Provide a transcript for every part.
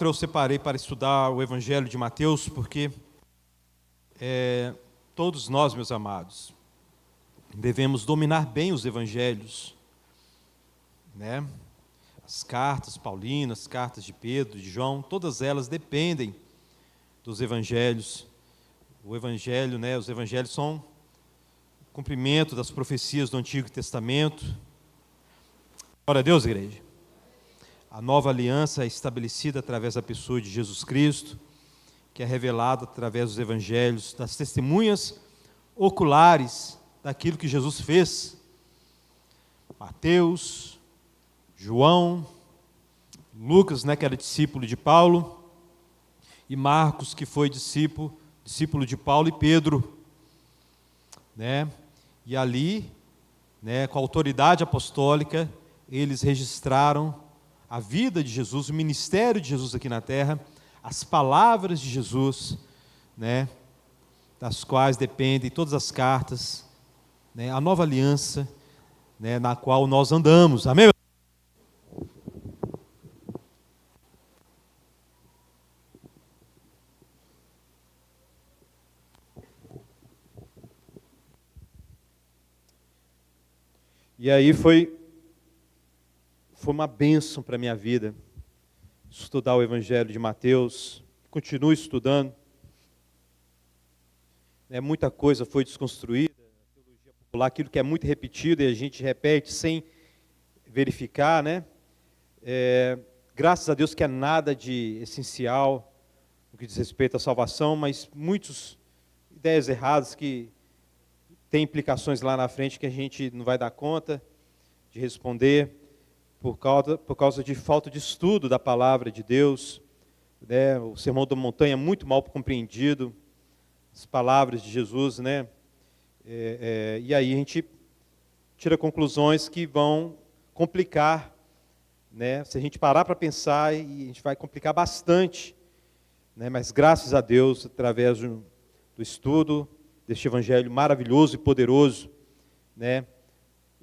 Eu separei para estudar o Evangelho de Mateus, porque todos nós, meus amados, devemos dominar bem os Evangelhos, né? As cartas paulinas, cartas de Pedro, de João, todas elas dependem dos Evangelhos. O Evangelho, os Evangelhos são o cumprimento das profecias do Antigo Testamento. Glória a Deus, igreja. A nova aliança é estabelecida através da pessoa de Jesus Cristo, que é revelada através dos evangelhos, das testemunhas oculares daquilo que Jesus fez. Mateus, João, Lucas, que era discípulo de Paulo, e Marcos, que foi discípulo de Paulo e Pedro. E ali, com a autoridade apostólica, eles registraram a vida de Jesus, o ministério de Jesus aqui na terra, as palavras de Jesus, das quais dependem todas as cartas, a nova aliança, na qual nós andamos. Amém? E aí foi uma bênção para a minha vida estudar o Evangelho de Mateus. Continuo estudando. Muita coisa foi desconstruída, a teologia popular, aquilo que é muito repetido e a gente repete sem verificar, graças a Deus que é nada de essencial no que diz respeito à salvação, mas muitas ideias erradas que têm implicações lá na frente que a gente não vai dar conta de responder, por causa de falta de estudo da palavra de Deus. O Sermão da Montanha é muito mal compreendido, as palavras de Jesus, e aí a gente tira conclusões que vão complicar, se a gente parar para pensar, e a gente vai complicar bastante, mas graças a Deus, através do estudo deste Evangelho maravilhoso e poderoso,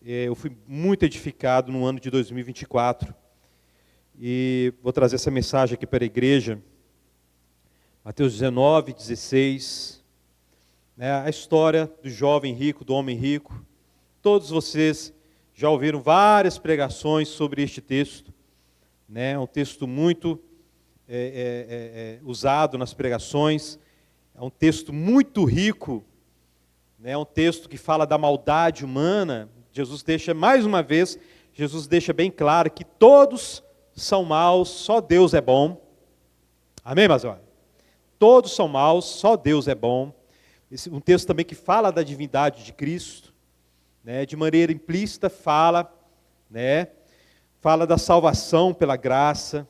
eu fui muito edificado no ano de 2024, e vou trazer essa mensagem aqui para a igreja. Mateus 19, 16, a história do jovem rico, do homem rico. Todos vocês já ouviram várias pregações sobre este texto, é um texto muito usado nas pregações, é um texto muito rico, é um texto que fala da maldade humana. Jesus deixa, mais uma vez, bem claro que todos são maus, só Deus é bom. Amém, mas olha, todos são maus, só Deus é bom. Um texto também que fala da divindade de Cristo, de maneira implícita fala da salvação pela graça,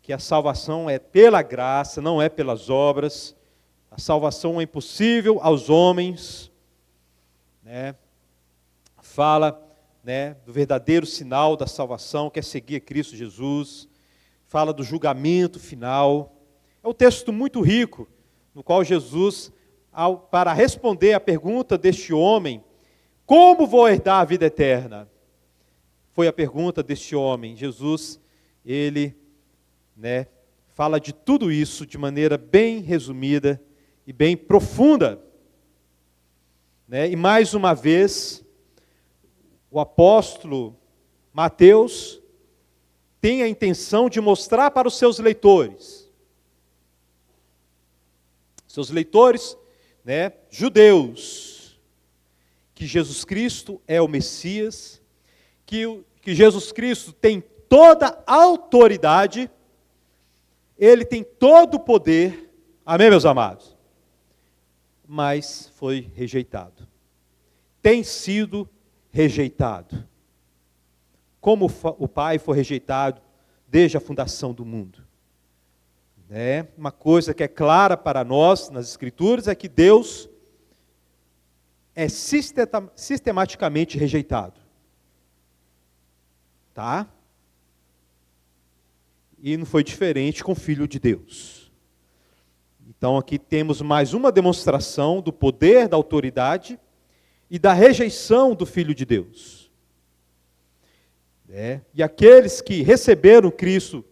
que a salvação é pela graça, não é pelas obras. A salvação é impossível aos homens, Fala do verdadeiro sinal da salvação, que é seguir a Cristo Jesus. Fala do julgamento final. É um texto muito rico, no qual Jesus, para responder à pergunta deste homem, como vou herdar a vida eterna? Foi a pergunta deste homem. Jesus, ele fala de tudo isso de maneira bem resumida e bem profunda. E mais uma vez, o apóstolo Mateus tem a intenção de mostrar para os seus leitores, judeus, que Jesus Cristo é o Messias, que Jesus Cristo tem toda a autoridade, ele tem todo o poder, amém, meus amados? Mas foi rejeitado, tem sido rejeitado, como o Pai foi rejeitado desde a fundação do mundo. Uma coisa que é clara para nós nas Escrituras é que Deus é sistematicamente rejeitado. E não foi diferente com o Filho de Deus. Então aqui temos mais uma demonstração do poder, da autoridade e da rejeição do Filho de Deus. E aqueles que receberam Cristo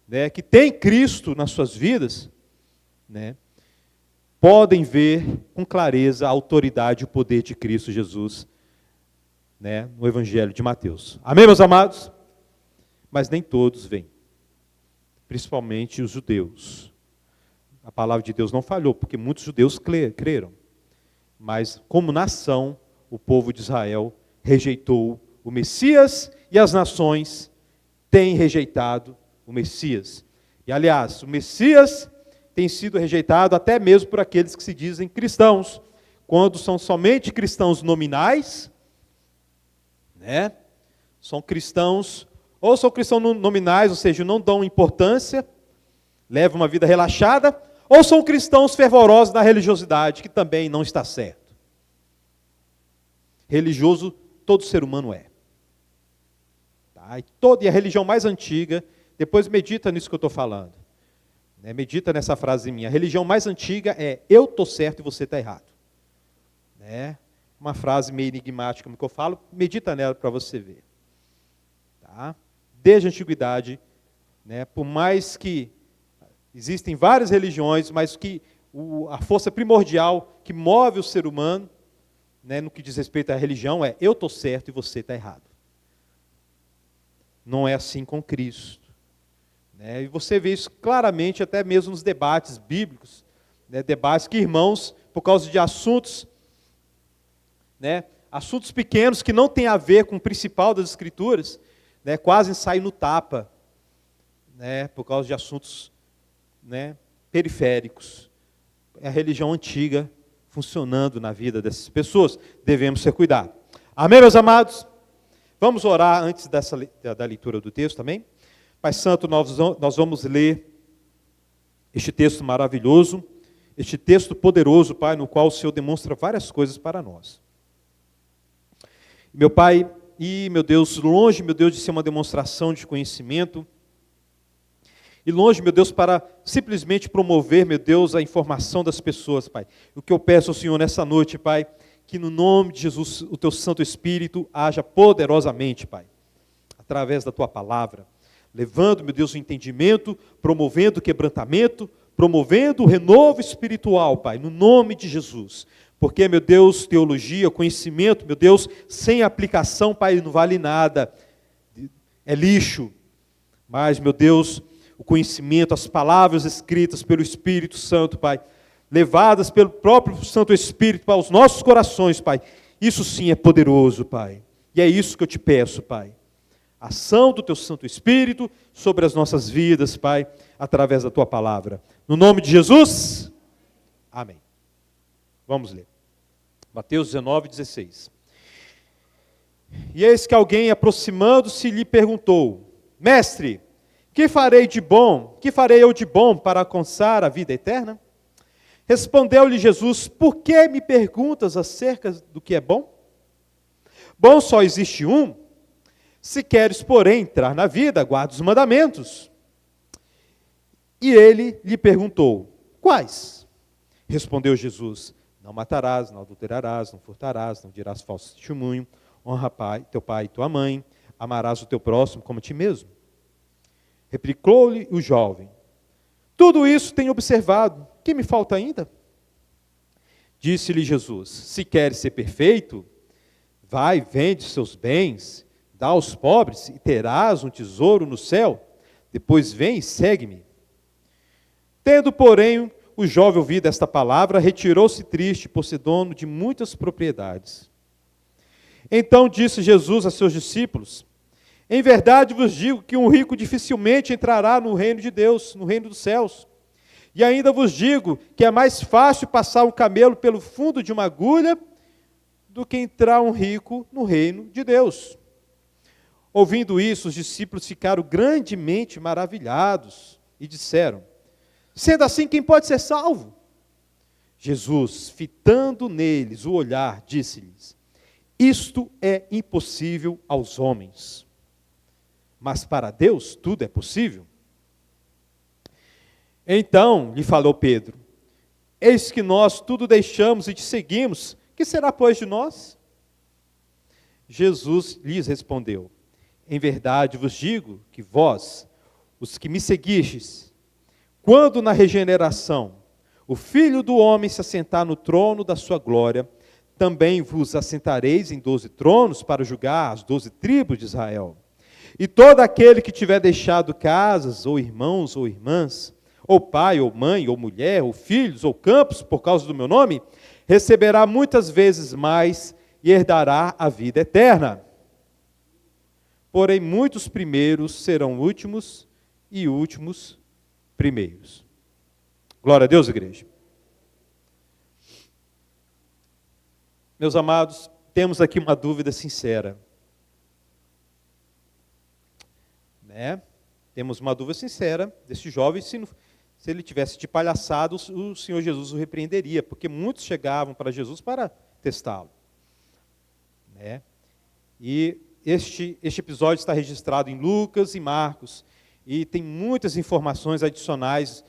né, que têm Cristo nas suas vidas, né, podem ver com clareza a autoridade e o poder de Cristo Jesus, né, no Evangelho de Mateus. Amém, meus amados? Mas nem todos veem, principalmente os judeus. A palavra de Deus não falhou, porque muitos judeus creram. Mas, como nação, o povo de Israel rejeitou o Messias e as nações têm rejeitado o Messias. E, aliás, o Messias tem sido rejeitado até mesmo por aqueles que se dizem cristãos, quando são somente cristãos nominais, né? São cristãos, ou são cristãos nominais, ou seja, não dão importância, levam uma vida relaxada, ou são cristãos fervorosos na religiosidade, que também não está certo. Religioso, todo ser humano é. Tá? E a religião mais antiga, depois medita nisso que eu estou falando. Né? Medita nessa frase minha. A religião mais antiga é: eu estou certo e você está errado. Né? Uma frase meio enigmática como que eu falo, medita nela para você ver. Tá? Desde a antiguidade, né, por mais que existem várias religiões, mas que a força primordial que move o ser humano, né, no que diz respeito à religião, é: eu estou certo e você está errado. Não é assim com Cristo. Né? E você vê isso claramente até mesmo nos debates bíblicos, né, debates que irmãos, por causa de assuntos, né, assuntos pequenos que não têm a ver com o principal das Escrituras, né, quase saem no tapa, né, por causa de assuntos, né, periféricos. É a religião antiga funcionando na vida dessas pessoas. Devemos ter cuidado. Amém, meus amados? Vamos orar antes da leitura do texto também? Pai Santo, nós vamos ler este texto maravilhoso, este texto poderoso, Pai, no qual o Senhor demonstra várias coisas para nós. Meu Pai, meu Deus, longe, meu Deus, de ser uma demonstração de conhecimento, e longe, meu Deus, para simplesmente promover, meu Deus, a informação das pessoas, Pai. O que eu peço ao Senhor nessa noite, Pai, que no nome de Jesus, o Teu Santo Espírito haja poderosamente, Pai, através da Tua palavra, levando, meu Deus, o entendimento, promovendo o quebrantamento, promovendo o renovo espiritual, Pai, no nome de Jesus. Porque, meu Deus, teologia, conhecimento, meu Deus, sem aplicação, Pai, não vale nada, é lixo. Mas, meu Deus, o conhecimento, as palavras escritas pelo Espírito Santo, Pai, levadas pelo próprio Santo Espírito para os nossos corações, Pai, isso sim é poderoso, Pai. E é isso que eu te peço, Pai. A ação do Teu Santo Espírito sobre as nossas vidas, Pai, através da Tua palavra. No nome de Jesus, amém. Vamos ler. Mateus 19, 16. E eis que alguém, aproximando-se, lhe perguntou: Mestre, que farei eu de bom para alcançar a vida eterna? Respondeu-lhe Jesus: Por que me perguntas acerca do que é bom? Bom só existe um. Se queres, porém, entrar na vida, guarda os mandamentos. E ele lhe perguntou: Quais? Respondeu Jesus: Não matarás, não adulterarás, não furtarás, não dirás falso testemunho, honra teu pai e tua mãe, amarás o teu próximo como a ti mesmo. Replicou-lhe o jovem: Tudo isso tenho observado, que me falta ainda? Disse-lhe Jesus: Se queres ser perfeito, vai, vende seus bens, dá aos pobres e terás um tesouro no céu. Depois vem e segue-me. Tendo, porém, o jovem ouvido esta palavra, retirou-se triste por ser dono de muitas propriedades. Então disse Jesus a seus discípulos: Em verdade vos digo que um rico dificilmente entrará no reino de Deus, no reino dos céus. E ainda vos digo que é mais fácil passar um camelo pelo fundo de uma agulha do que entrar um rico no reino de Deus. Ouvindo isso, os discípulos ficaram grandemente maravilhados e disseram: Sendo assim, quem pode ser salvo? Jesus, fitando neles o olhar, disse-lhes: Isto é impossível aos homens, mas para Deus tudo é possível. Então lhe falou Pedro: Eis que nós tudo deixamos e te seguimos, que será, pois, de nós? Jesus lhes respondeu: Em verdade vos digo que vós, os que me seguistes, quando na regeneração o Filho do Homem se assentar no trono da sua glória, também vos assentareis em 12 tronos para julgar as 12 tribos de Israel. E todo aquele que tiver deixado casas, ou irmãos, ou irmãs, ou pai, ou mãe, ou mulher, ou filhos, ou campos, por causa do meu nome, receberá muitas vezes mais e herdará a vida eterna. Porém, muitos primeiros serão últimos, e últimos primeiros. Glória a Deus, igreja. Meus amados, temos aqui uma dúvida sincera. Temos uma dúvida sincera desse jovem, se ele tivesse de palhaçado, o Senhor Jesus o repreenderia, porque muitos chegavam para Jesus para testá-lo. E este episódio está registrado em Lucas e Marcos, e tem muitas informações adicionais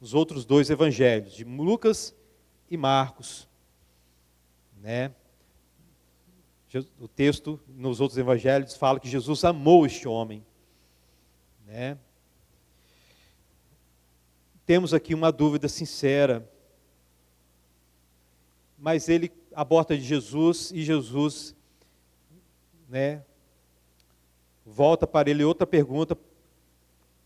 nos outros dois evangelhos, de Lucas e Marcos. O texto nos outros evangelhos fala que Jesus amou este homem. Temos aqui uma dúvida sincera, mas ele aborda de Jesus, e Jesus volta para ele outra pergunta,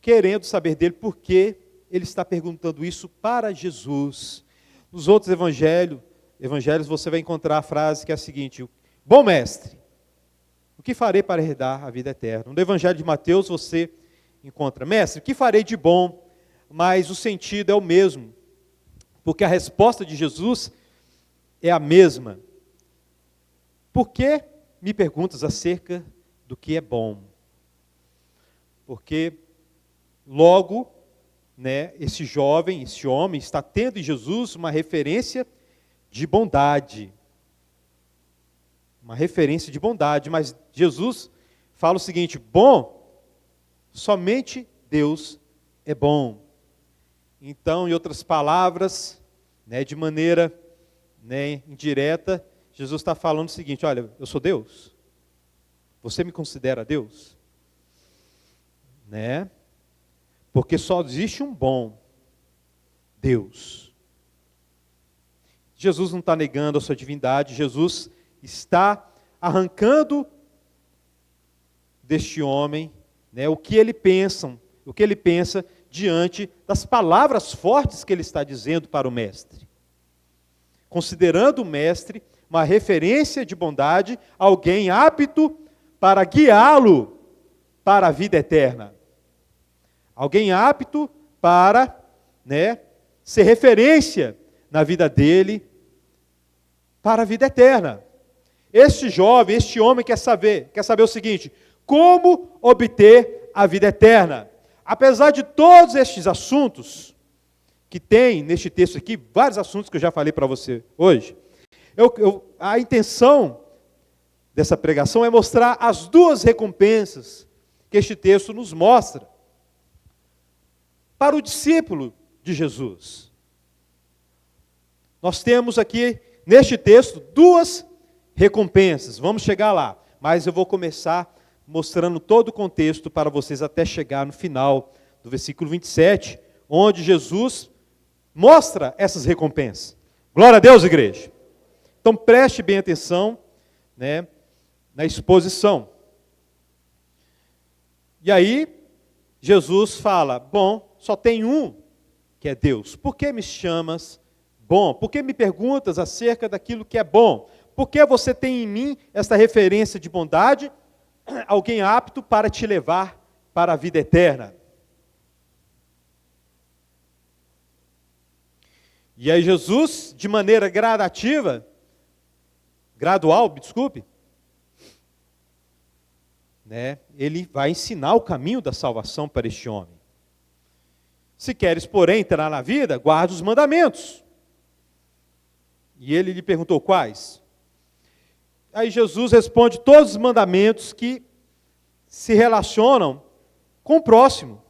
querendo saber dele por que ele está perguntando isso para Jesus. Nos outros evangelhos você vai encontrar a frase que é a seguinte: bom mestre, o que farei para herdar a vida eterna? No evangelho de Mateus você encontra: mestre, o que farei de bom? Mas o sentido é o mesmo, porque a resposta de Jesus é a mesma. Por que me perguntas acerca do que é bom? Porque logo, esse jovem, esse homem está tendo em Jesus uma referência de bondade. Uma referência de bondade, mas Jesus fala o seguinte: bom, somente Deus é bom. Então, em outras palavras, de maneira indireta, Jesus está falando o seguinte: olha, eu sou Deus? Você me considera Deus? Porque só existe um bom Deus. Jesus não está negando a sua divindade, Jesus está arrancando deste homem o que ele pensa diante das palavras fortes que ele está dizendo para o mestre. Considerando o mestre uma referência de bondade, alguém apto para guiá-lo para a vida eterna. Alguém apto para ser referência na vida dele para a vida eterna. Este jovem, este homem quer saber o seguinte: como obter a vida eterna? Apesar de todos estes assuntos que tem neste texto aqui, vários assuntos que eu já falei para você hoje, a intenção dessa pregação é mostrar as duas recompensas que este texto nos mostra para o discípulo de Jesus. Nós temos aqui, neste texto, duas recompensas. Vamos chegar lá, mas eu vou começar mostrando todo o contexto para vocês até chegar no final do versículo 27, onde Jesus mostra essas recompensas. Glória a Deus, igreja. Então preste bem atenção na exposição. E aí, Jesus fala: bom, só tem um que é Deus. Por que me chamas bom? Por que me perguntas acerca daquilo que é bom? Por que você tem em mim esta referência de bondade? Alguém apto para te levar para a vida eterna. E aí Jesus, de maneira gradual, ele vai ensinar o caminho da salvação para este homem. Se queres, porém, entrar na vida, guarda os mandamentos. E ele lhe perguntou: quais? Aí Jesus responde todos os mandamentos que se relacionam com o próximo.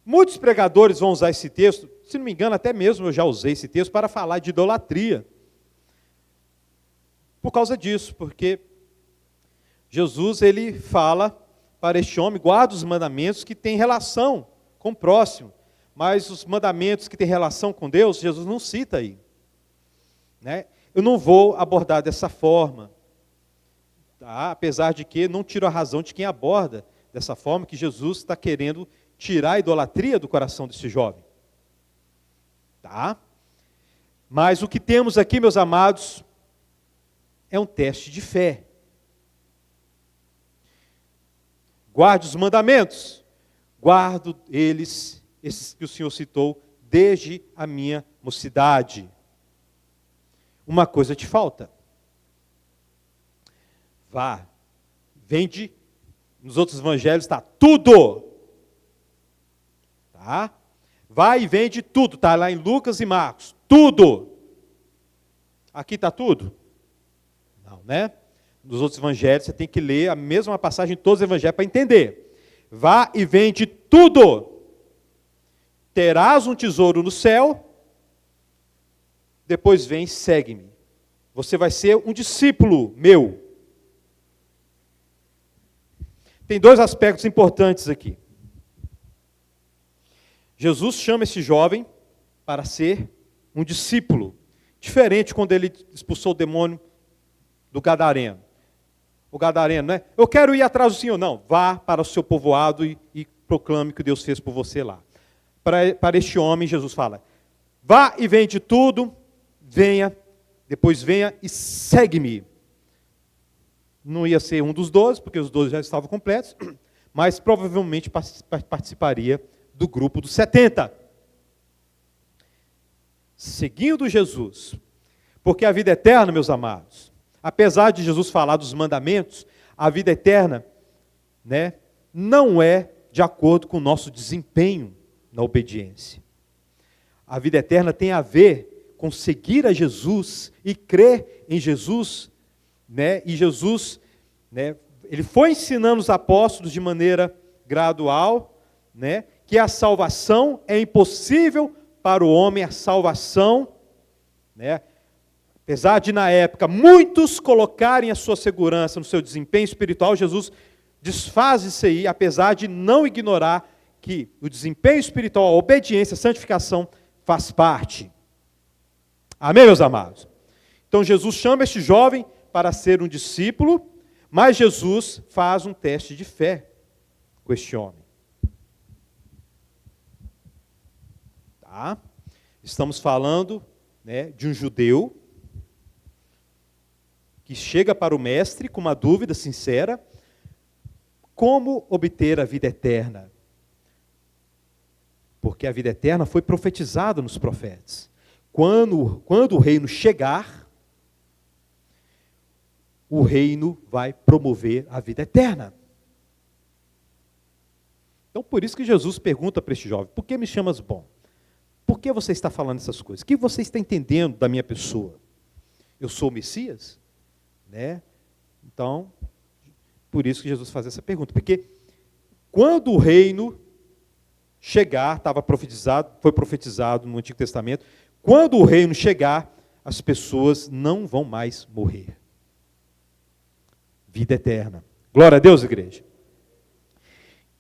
Muitos pregadores vão usar esse texto, se não me engano, até mesmo eu já usei esse texto para falar de idolatria. Por causa disso, porque Jesus ele fala para este homem, guarda os mandamentos que têm relação com o próximo. Mas os mandamentos que têm relação com Deus, Jesus não cita aí. Né? Eu não vou abordar dessa forma. Tá? Apesar de que não tiro a razão de quem aborda dessa forma, que Jesus está querendo tirar a idolatria do coração desse jovem. Tá? Mas o que temos aqui, meus amados, é um teste de fé. Guarde os mandamentos. Guardo eles, esses que o Senhor citou, desde a minha mocidade. Uma coisa te falta. Vá, vende, nos outros evangelhos está tudo. Tá? Vai e vende tudo, está lá em Lucas e Marcos, tudo. Aqui está tudo? Não, né? Nos outros evangelhos você tem que ler a mesma passagem em todos os evangelhos para entender. Vá e vende tudo. Terás um tesouro no céu, depois vem e segue-me. Você vai ser um discípulo meu. Tem dois aspectos importantes aqui. Jesus chama esse jovem para ser um discípulo. Diferente quando ele expulsou o demônio do Gadareno. O Gadareno, né? Eu quero ir atrás do Senhor. Não, vá para o seu povoado e proclame o que Deus fez por você lá. Para este homem, Jesus fala, vá e vende tudo, venha, depois venha e segue-me. Não ia ser um dos 12, porque os 12 já estavam completos, mas provavelmente participaria do grupo dos 70. Seguindo Jesus. Porque a vida eterna, meus amados, apesar de Jesus falar dos mandamentos, a vida eterna, né, não é de acordo com o nosso desempenho na obediência. A vida eterna tem a ver com seguir a Jesus e crer em Jesus, né? E Jesus, né, ele foi ensinando os apóstolos de maneira gradual, né, que a salvação é impossível para o homem, a salvação, né? Apesar de na época muitos colocarem a sua segurança no seu desempenho espiritual, Jesus desfaz isso aí, apesar de não ignorar que o desempenho espiritual, a obediência, a santificação faz parte. Amém, meus amados? Então Jesus chama este jovem para ser um discípulo, mas Jesus faz um teste de fé com este homem. Tá? Estamos falando, né, de um judeu que chega para o mestre com uma dúvida sincera: como obter a vida eterna? Porque a vida eterna foi profetizada nos profetas. Quando o reino chegar, o reino vai promover a vida eterna. Então, por isso que Jesus pergunta para este jovem: por que me chamas bom? Por que você está falando essas coisas? O que você está entendendo da minha pessoa? Eu sou o Messias? Né? Então, por isso que Jesus faz essa pergunta. Porque quando o reino chegar, foi profetizado no Antigo Testamento, quando o reino chegar, as pessoas não vão mais morrer. Vida eterna. Glória a Deus, igreja.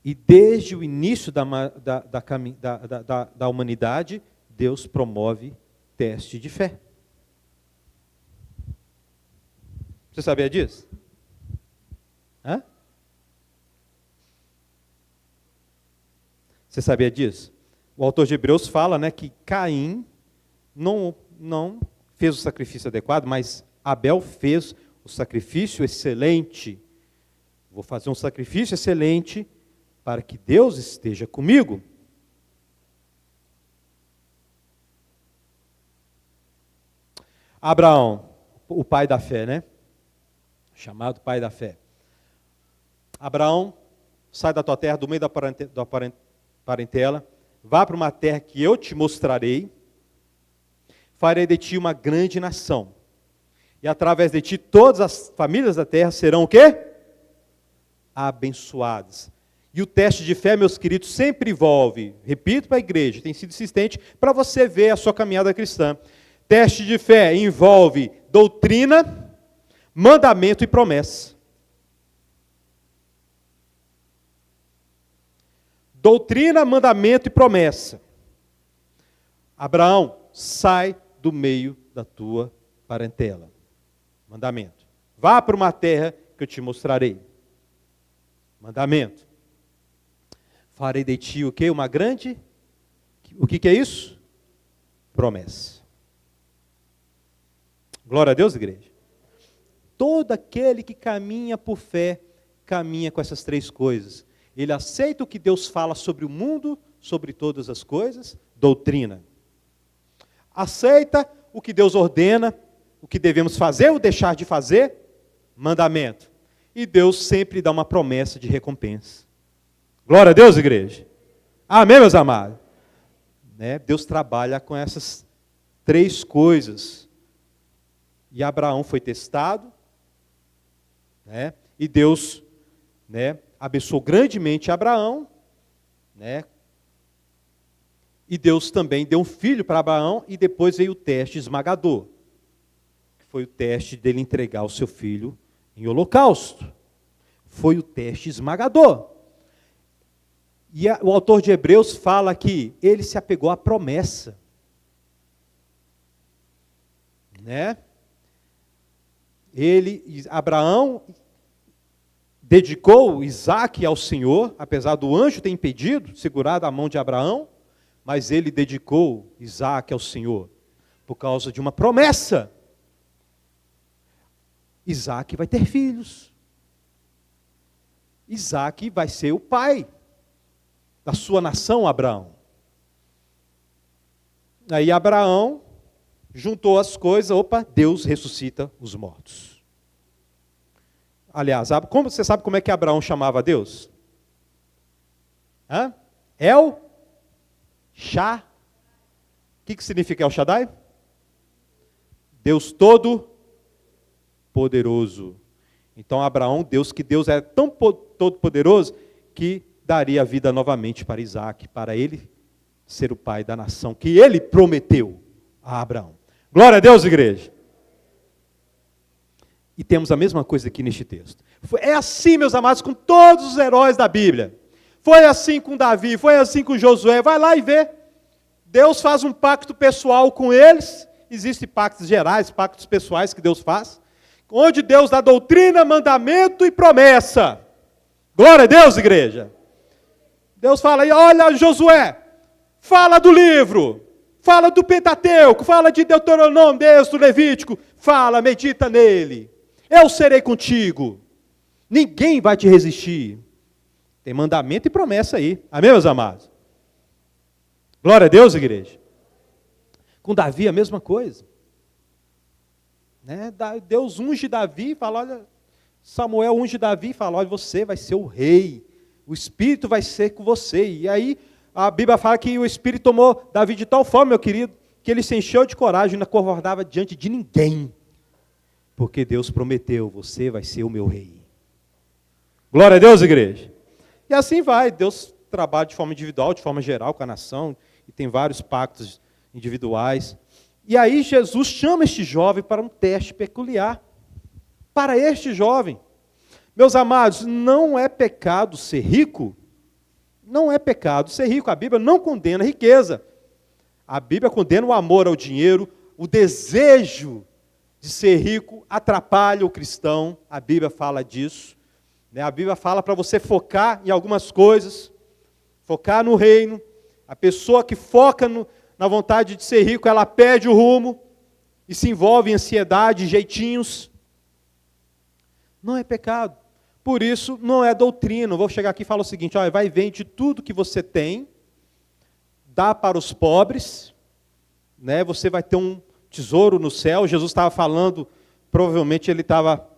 E desde o início da humanidade, Deus promove teste de fé. Você sabia disso? Hã? Você sabia disso? O autor de Hebreus fala, né, que Caim não fez o sacrifício adequado, mas Abel fez o sacrifício excelente. Vou fazer um sacrifício excelente para que Deus esteja comigo. Abraão, o pai da fé, né? Chamado pai da fé. Abraão, sai da tua terra, do meio da parentela, vá para uma terra que eu te mostrarei, farei de ti uma grande nação, e através de ti todas as famílias da terra serão o quê? Abençoadas. E o teste de fé, meus queridos, sempre envolve, repito para a igreja, tem sido insistente, para você ver a sua caminhada cristã. Teste de fé envolve doutrina, mandamento e promessa. doutrina, mandamento e promessa. Abraão, sai do meio da tua parentela. Mandamento. Vá para uma terra que eu te mostrarei. Mandamento. Farei de ti o quê? Uma grande... O que é isso? Promessa. Glória a Deus, igreja. Todo aquele que caminha por fé, caminha com essas três coisas. Ele aceita o que Deus fala sobre o mundo, sobre todas as coisas, doutrina. Aceita o que Deus ordena, o que devemos fazer ou deixar de fazer, mandamento. E Deus sempre dá uma promessa de recompensa. Glória a Deus, igreja. Amém, meus amados? Deus trabalha com essas três coisas. E Abraão foi testado, e Deus abençoou grandemente Abraão, e Deus também deu um filho para Abraão, e depois veio o teste esmagador, que foi o teste dele entregar o seu filho em holocausto. Foi o teste esmagador. E o autor de Hebreus fala que ele se apegou à promessa. Abraão dedicou Isaque ao Senhor, apesar do anjo ter impedido, segurado a mão de Abraão, mas ele dedicou Isaque ao Senhor, por causa de uma promessa. Isaque vai ter filhos. Isaque vai ser o pai da sua nação, Abraão. Aí Abraão juntou as coisas, Deus ressuscita os mortos. Aliás, como você sabe como é que Abraão chamava Deus? El Shaddai. O que significa El Shaddai? Deus todo poderoso. Então Abraão, Deus era tão todo poderoso que daria a vida novamente para Isaque, para ele ser o pai da nação que ele prometeu a Abraão. Glória a Deus, igreja. E temos a mesma coisa aqui neste texto. É assim, meus amados, com todos os heróis da Bíblia. Foi assim com Davi, foi assim com Josué. Vai lá e vê. Deus faz um pacto pessoal com eles. Existem pactos gerais, pactos pessoais que Deus faz. Onde Deus dá doutrina, mandamento e promessa. Glória a Deus, igreja. Deus fala aí, olha Josué, fala do livro, fala do Pentateuco, fala de Deuteronômio, Êxodo, Levítico, fala, medita nele. Eu serei contigo. Ninguém vai te resistir. Tem mandamento e promessa aí. Amém, meus amados? Glória a Deus, igreja. Com Davi a mesma coisa. Deus unge Davi e fala, olha, Samuel unge Davi e fala, olha, você vai ser o rei. O Espírito vai ser com você. E aí a Bíblia fala que o Espírito tomou Davi de tal forma, meu querido, que ele se encheu de coragem e não acovardava diante de ninguém. Porque Deus prometeu, você vai ser o meu rei. Glória a Deus, igreja. E assim vai, Deus trabalha de forma individual, de forma geral com a nação, e tem vários pactos individuais. E aí Jesus chama este jovem para um teste peculiar. Para este jovem. Meus amados, não é pecado ser rico. Não é pecado ser rico. A Bíblia não condena a riqueza. A Bíblia condena o amor ao dinheiro, o desejo de ser rico atrapalha o cristão. A Bíblia fala disso. A Bíblia fala para você focar em algumas coisas, focar no reino. A pessoa que foca na vontade de ser rico, ela perde o rumo e se envolve em ansiedade, jeitinhos. Não é pecado. Por isso, não é doutrina. Eu vou chegar aqui e falar o seguinte, olha, vai, vende tudo que você tem, dá para os pobres, você vai ter um tesouro no céu. Jesus estava falando, provavelmente ele estava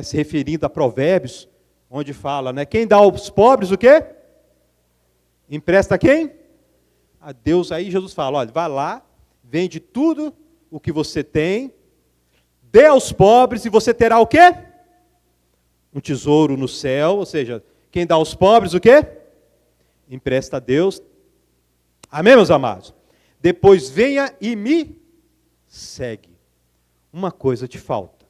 se referindo a Provérbios, onde fala, quem dá aos pobres o quê? Empresta a quem? A Deus. Aí Jesus fala, olha, vai lá, vende tudo o que você tem, dê aos pobres e você terá o quê? Um tesouro no céu. Ou seja, quem dá aos pobres o quê? Empresta a Deus. Amém, meus amados? Depois venha e me segue. Uma coisa te falta.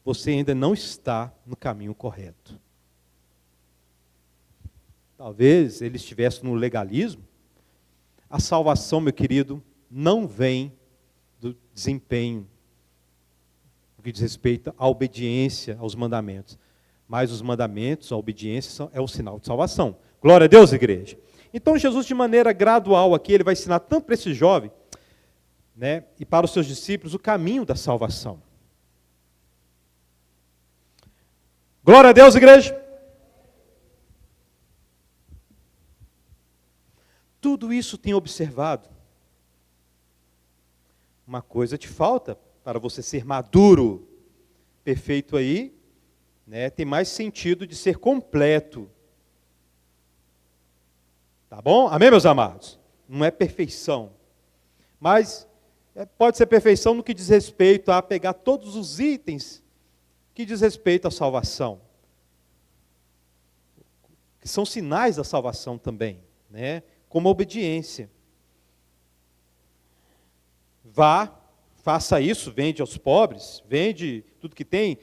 Você ainda não está no caminho correto. talvez ele estivesse no legalismo, a salvação, meu querido, não vem do desempenho, no que diz respeito à obediência aos mandamentos. Mas os mandamentos, a obediência, é o sinal de salvação. Glória a Deus, igreja. Então Jesus, de maneira gradual aqui, ele vai ensinar tanto para esse jovem, né, e para os seus discípulos, o caminho da salvação. Glória a Deus, igreja. Tudo isso tem observado. Uma coisa te falta para você ser maduro, perfeito aí, né, tem mais sentido de ser completo. Tá bom? Amém, meus amados? Não é perfeição. Mas pode ser perfeição no que diz respeito a pegar todos os itens que diz respeito à salvação. Que são sinais da salvação também, né? Como obediência. Vá, faça isso, vende aos pobres, vende tudo que tem,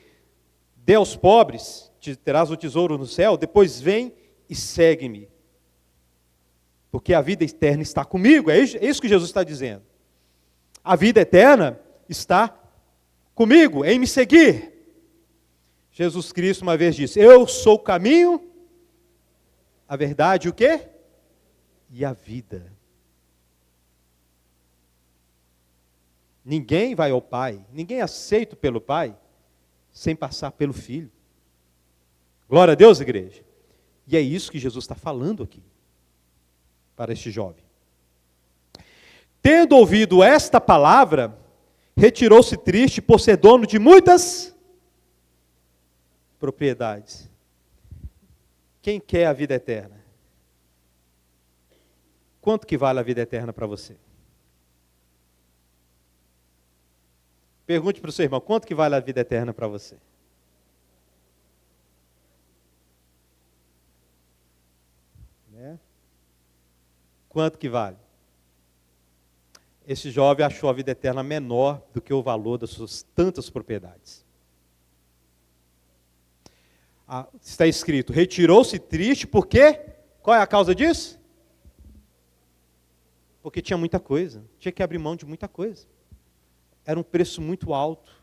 dê aos pobres, terás o tesouro no céu, depois vem e segue-me. Porque a vida eterna está comigo, é isso que Jesus está dizendo. A vida eterna está comigo, em me seguir. Jesus Cristo uma vez disse, eu sou o caminho, a verdade, o quê? E a vida. Ninguém vai ao Pai, ninguém é aceito pelo Pai, sem passar pelo Filho. Glória a Deus, igreja. E é isso que Jesus está falando aqui, para este jovem. Tendo ouvido esta palavra, retirou-se triste por ser dono de muitas propriedades. Quem quer a vida eterna? Quanto que vale a vida eterna para você? Pergunte para o seu irmão, quanto que vale a vida eterna para você? Né? Quanto que vale? Esse jovem achou a vida eterna menor do que o valor das suas tantas propriedades. Está escrito, retirou-se triste, por quê? Qual é a causa disso? Porque tinha muita coisa, tinha que abrir mão de muita coisa. Era um preço muito alto.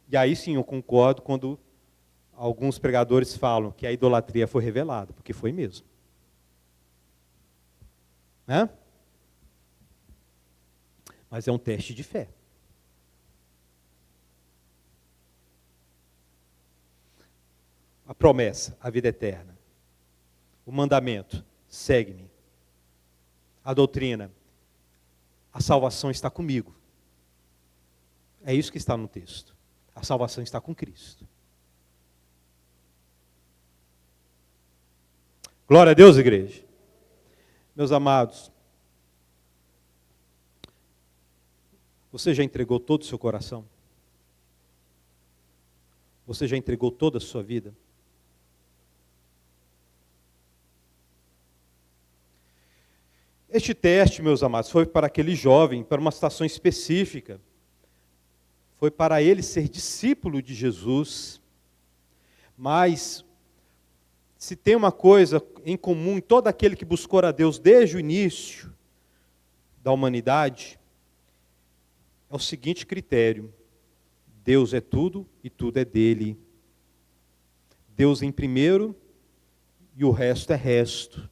E aí sim eu concordo quando alguns pregadores falam que a idolatria foi revelada, porque foi mesmo. Né? Mas é um teste de fé. A promessa, a vida eterna. O mandamento, segue-me. A doutrina, a salvação está comigo. É isso que está no texto. A salvação está com Cristo. Glória a Deus, igreja. Meus amados, você já entregou todo o seu coração? Você já entregou toda a sua vida? Este teste, meus amados, foi para aquele jovem, para uma situação específica. Foi para ele ser discípulo de Jesus. Mas, se tem uma coisa em comum em todo aquele que buscou a Deus desde o início da humanidade, é o seguinte critério: Deus é tudo e tudo é dele. Deus em primeiro e o resto é resto.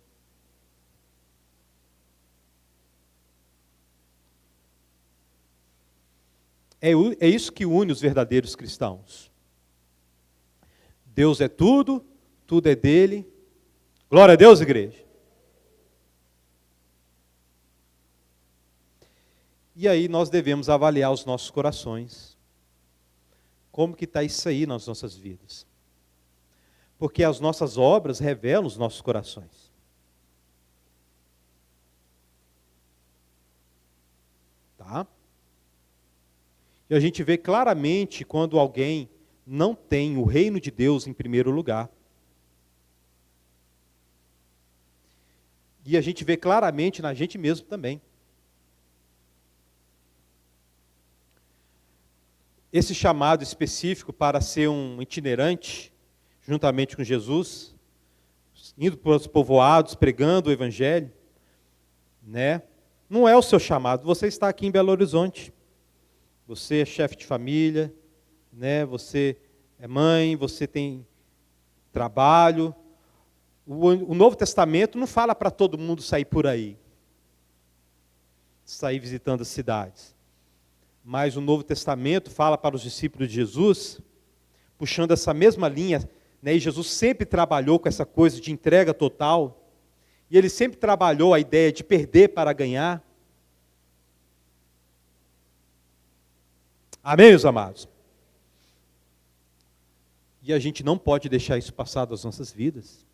É isso que une os verdadeiros cristãos. Deus é tudo, tudo é dele. Glória a Deus, igreja. E aí nós devemos avaliar os nossos corações. Como que está isso aí nas nossas vidas? Porque as nossas obras revelam os nossos corações. Tá? E a gente vê claramente quando alguém não tem o reino de Deus em primeiro lugar. E a gente vê claramente na gente mesmo também. Esse chamado específico para ser um itinerante, juntamente com Jesus, indo para os povoados, pregando o Evangelho, né? Não é o seu chamado. Você está aqui em Belo Horizonte. Você é chefe de família, né? Você é mãe, você tem trabalho. O Novo Testamento não fala para todo mundo sair por aí, sair visitando as cidades. Mas o Novo Testamento fala para os discípulos de Jesus, puxando essa mesma linha, né? E Jesus sempre trabalhou com essa coisa de entrega total. E ele sempre trabalhou a ideia de perder para ganhar. Amém, meus amados? E a gente não pode deixar isso passar das nossas vidas.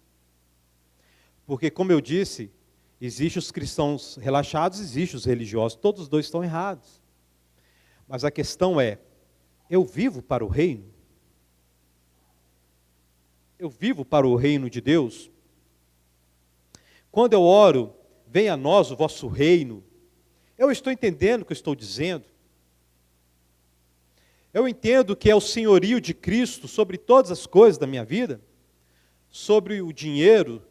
Porque, como eu disse, existem os cristãos relaxados, existem os religiosos. Todos os dois estão errados. Mas a questão é, eu vivo para o reino? Eu vivo para o reino de Deus? Quando eu oro, venha a nós o vosso reino, eu estou entendendo o que eu estou dizendo. Eu entendo que é o senhorio de Cristo sobre todas as coisas da minha vida, sobre o dinheiro,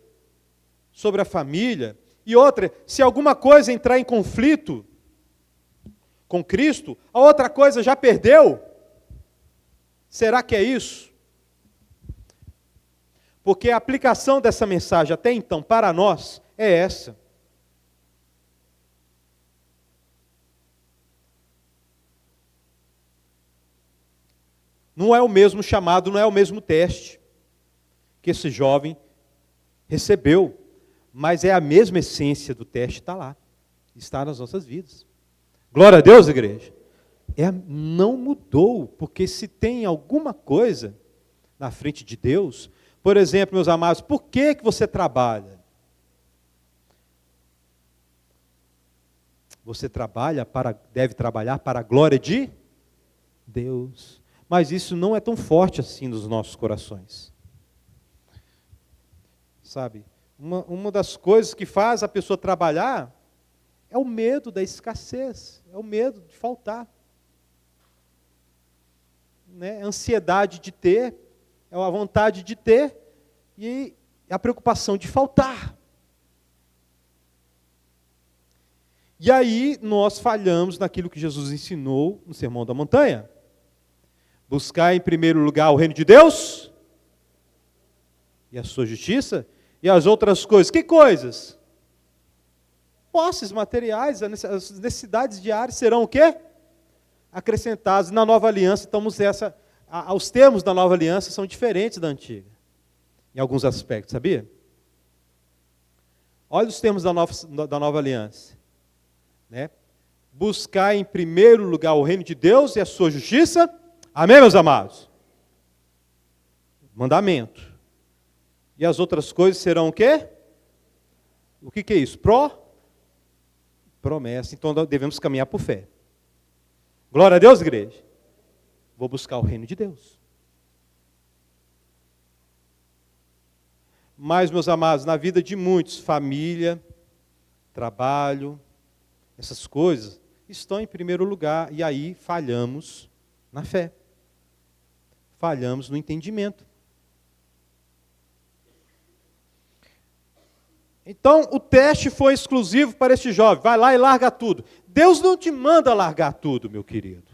sobre a família. E outra, se alguma coisa entrar em conflito com Cristo, a outra coisa já perdeu? Será que é isso? Porque a aplicação dessa mensagem até então para nós é essa. Não é o mesmo chamado, não é o mesmo teste que esse jovem recebeu, mas é a mesma essência do teste, está lá, está nas nossas vidas. Glória a Deus, igreja. Não mudou, porque se tem alguma coisa na frente de Deus, por exemplo, meus amados, por que você trabalha? Você deve trabalhar para a glória de Deus. Mas isso não é tão forte assim nos nossos corações. Sabe? Uma das coisas que faz a pessoa trabalhar é o medo da escassez, é o medo de faltar. Né? A ansiedade de ter, é a vontade de ter e a preocupação de faltar. E aí nós falhamos naquilo que Jesus ensinou no Sermão da Montanha. Buscar em primeiro lugar o reino de Deus e a sua justiça e as outras coisas. Que coisas? Posses materiais, as necessidades diárias serão o quê? Acrescentadas. Na nova aliança, então, os termos da nova aliança são diferentes da antiga, em alguns aspectos, sabia? Olha os termos da nova aliança. Né? Buscar em primeiro lugar o reino de Deus e a sua justiça. Amém, meus amados? Mandamento. E as outras coisas serão o quê? O que é isso? Promessa. Então devemos caminhar por fé. Glória a Deus, igreja. Vou buscar o reino de Deus. Mas, meus amados, na vida de muitos, família, trabalho, essas coisas estão em primeiro lugar. E aí falhamos na fé. Falhamos no entendimento. Então, o teste foi exclusivo para este jovem. Vai lá e larga tudo. Deus não te manda largar tudo, meu querido.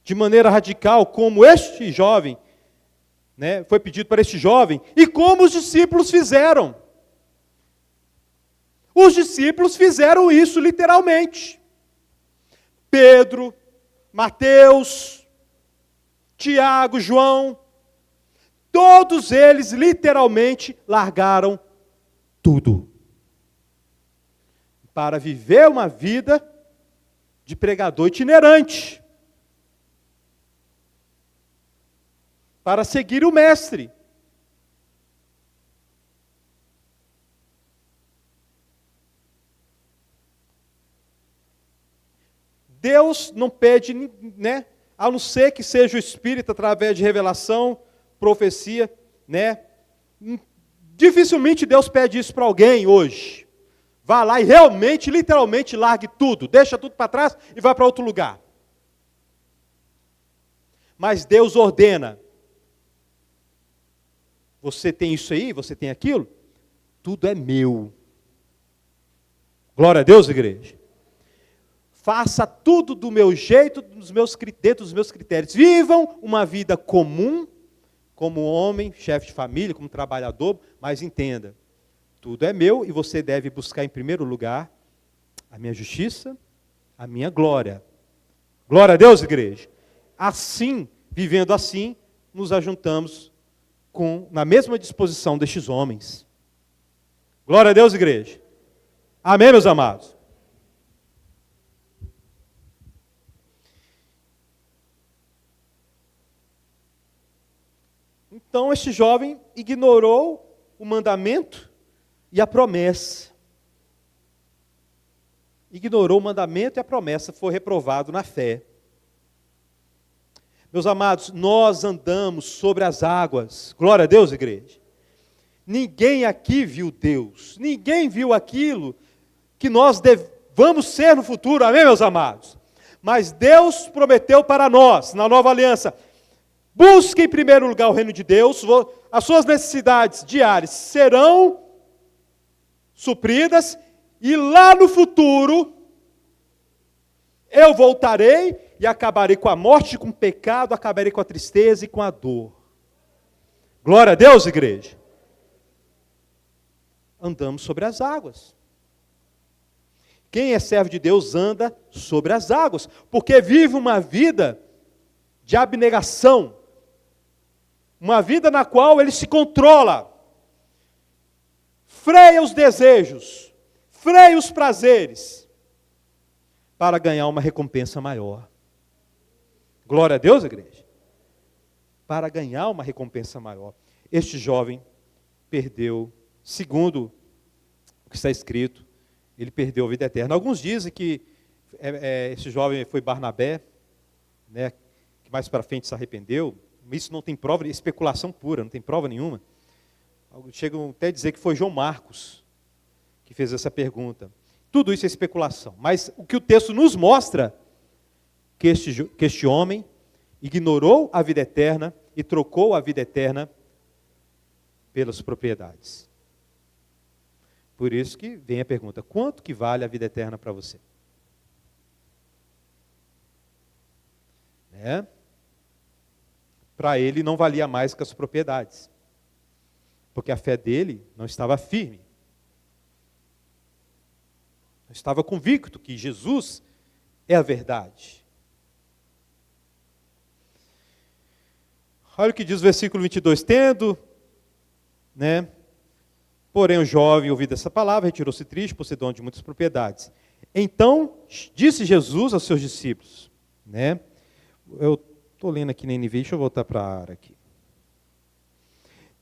De maneira radical, como este jovem, né, foi pedido para este jovem, e como os discípulos fizeram. Os discípulos fizeram isso literalmente. Pedro, Mateus, Tiago, João, todos eles literalmente largaram tudo para viver uma vida de pregador itinerante, para seguir o mestre. Deus não pede, né, a não ser que seja o Espírito através de revelação, profecia, né? Dificilmente Deus pede isso para alguém hoje. Vá lá e realmente, literalmente, largue tudo. Deixa tudo para trás e vá para outro lugar. Mas Deus ordena. você tem isso aí, você tem aquilo, tudo é meu. Glória a Deus, igreja. Faça tudo do meu jeito, dentro dos meus critérios. Vivam uma vida comum, como homem, chefe de família, como trabalhador, mas entenda, tudo é meu e você deve buscar em primeiro lugar a minha justiça, a minha glória. Glória a Deus, igreja. Assim, vivendo assim, nos ajuntamos na mesma disposição destes homens. Glória a Deus, igreja. Amém, meus amados? Então, este jovem ignorou o mandamento e a promessa. Ignorou o mandamento e a promessa, foi reprovado na fé. Meus amados, nós andamos sobre as águas. Glória a Deus, igreja. Ninguém aqui viu Deus. Ninguém viu aquilo que nós vamos ser no futuro. Amém, meus amados? Mas Deus prometeu para nós, na nova aliança, busque em primeiro lugar o reino de Deus, as suas necessidades diárias serão supridas, e lá no futuro, eu voltarei e acabarei com a morte, com o pecado, acabarei com a tristeza e com a dor. Glória a Deus, igreja. Andamos sobre as águas. Quem é servo de Deus anda sobre as águas, porque vive uma vida de abnegação, uma vida na qual ele se controla, freia os desejos, freia os prazeres, para ganhar uma recompensa maior. Glória a Deus, igreja. Para ganhar uma recompensa maior. Este jovem perdeu, segundo o que está escrito, ele perdeu a vida eterna. Alguns dizem que esse jovem foi Barnabé, né, que mais para frente se arrependeu. Isso não tem prova, é especulação pura, não tem prova nenhuma. Chegam até a dizer que foi João Marcos que fez essa pergunta. Tudo isso é especulação. Mas o que o texto nos mostra, que este homem ignorou a vida eterna e trocou a vida eterna pelas propriedades. Por isso que vem a pergunta, quanto que vale a vida eterna para você? Para ele não valia mais que as propriedades. Porque a fé dele não estava firme. Não estava convicto que Jesus é a verdade. Olha o que diz o versículo 22. Tendo, porém o jovem, ouvido essa palavra, retirou-se triste, possuidor de muitas propriedades. Então, disse Jesus aos seus discípulos, eu estou lendo aqui na NVI, deixa eu voltar para a área aqui.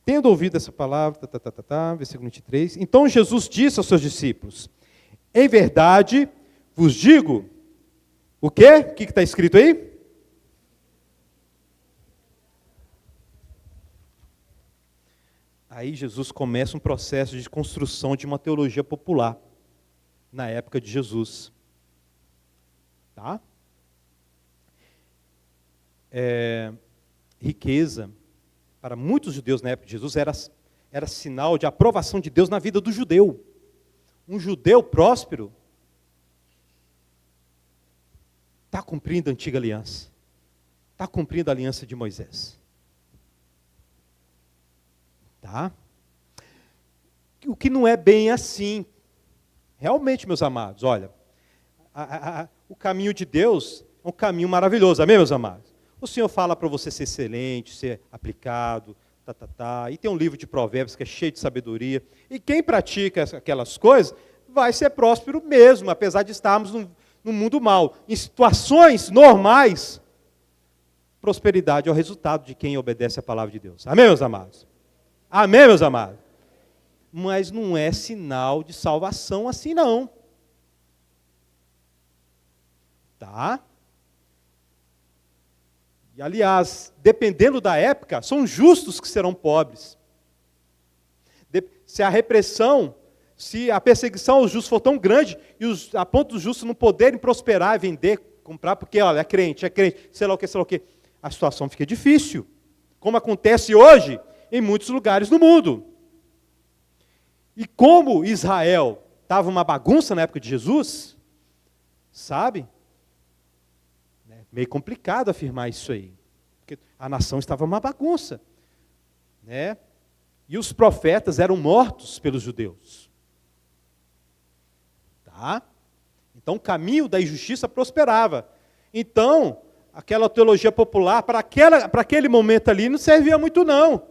Tendo ouvido essa palavra, versículo 23, então Jesus disse aos seus discípulos, em verdade vos digo, o quê? O que está escrito aí? Aí Jesus começa um processo de construção de uma teologia popular, na época de Jesus. Tá? Riqueza, para muitos judeus na época de Jesus, era sinal de aprovação de Deus na vida do judeu. Um judeu próspero está cumprindo a antiga aliança. Está cumprindo a aliança de Moisés. Tá? O que não é bem assim. Realmente, meus amados, olha, o caminho de Deus é um caminho maravilhoso, amém, meus amados? O Senhor fala para você ser excelente, ser aplicado, e tem um livro de provérbios que é cheio de sabedoria, e quem pratica aquelas coisas vai ser próspero mesmo, apesar de estarmos num mundo mau. Em situações normais, prosperidade é o resultado de quem obedece a palavra de Deus. Amém, meus amados? Amém, meus amados? Mas não é sinal de salvação assim, não. Tá? E, aliás, dependendo da época, são justos que serão pobres. Se a repressão, se a perseguição aos justos for tão grande, a ponto dos justos não poderem prosperar, vender, comprar, porque, olha, é crente, sei lá o que, a situação fica difícil. Como acontece hoje, em muitos lugares do mundo. E como Israel estava uma bagunça na época de Jesus, sabe? Meio complicado afirmar isso aí, porque a nação estava uma bagunça, né? E os profetas eram mortos pelos judeus. Tá? Então o caminho da injustiça prosperava. Então, aquela teologia popular, para aquele momento ali, não servia muito não.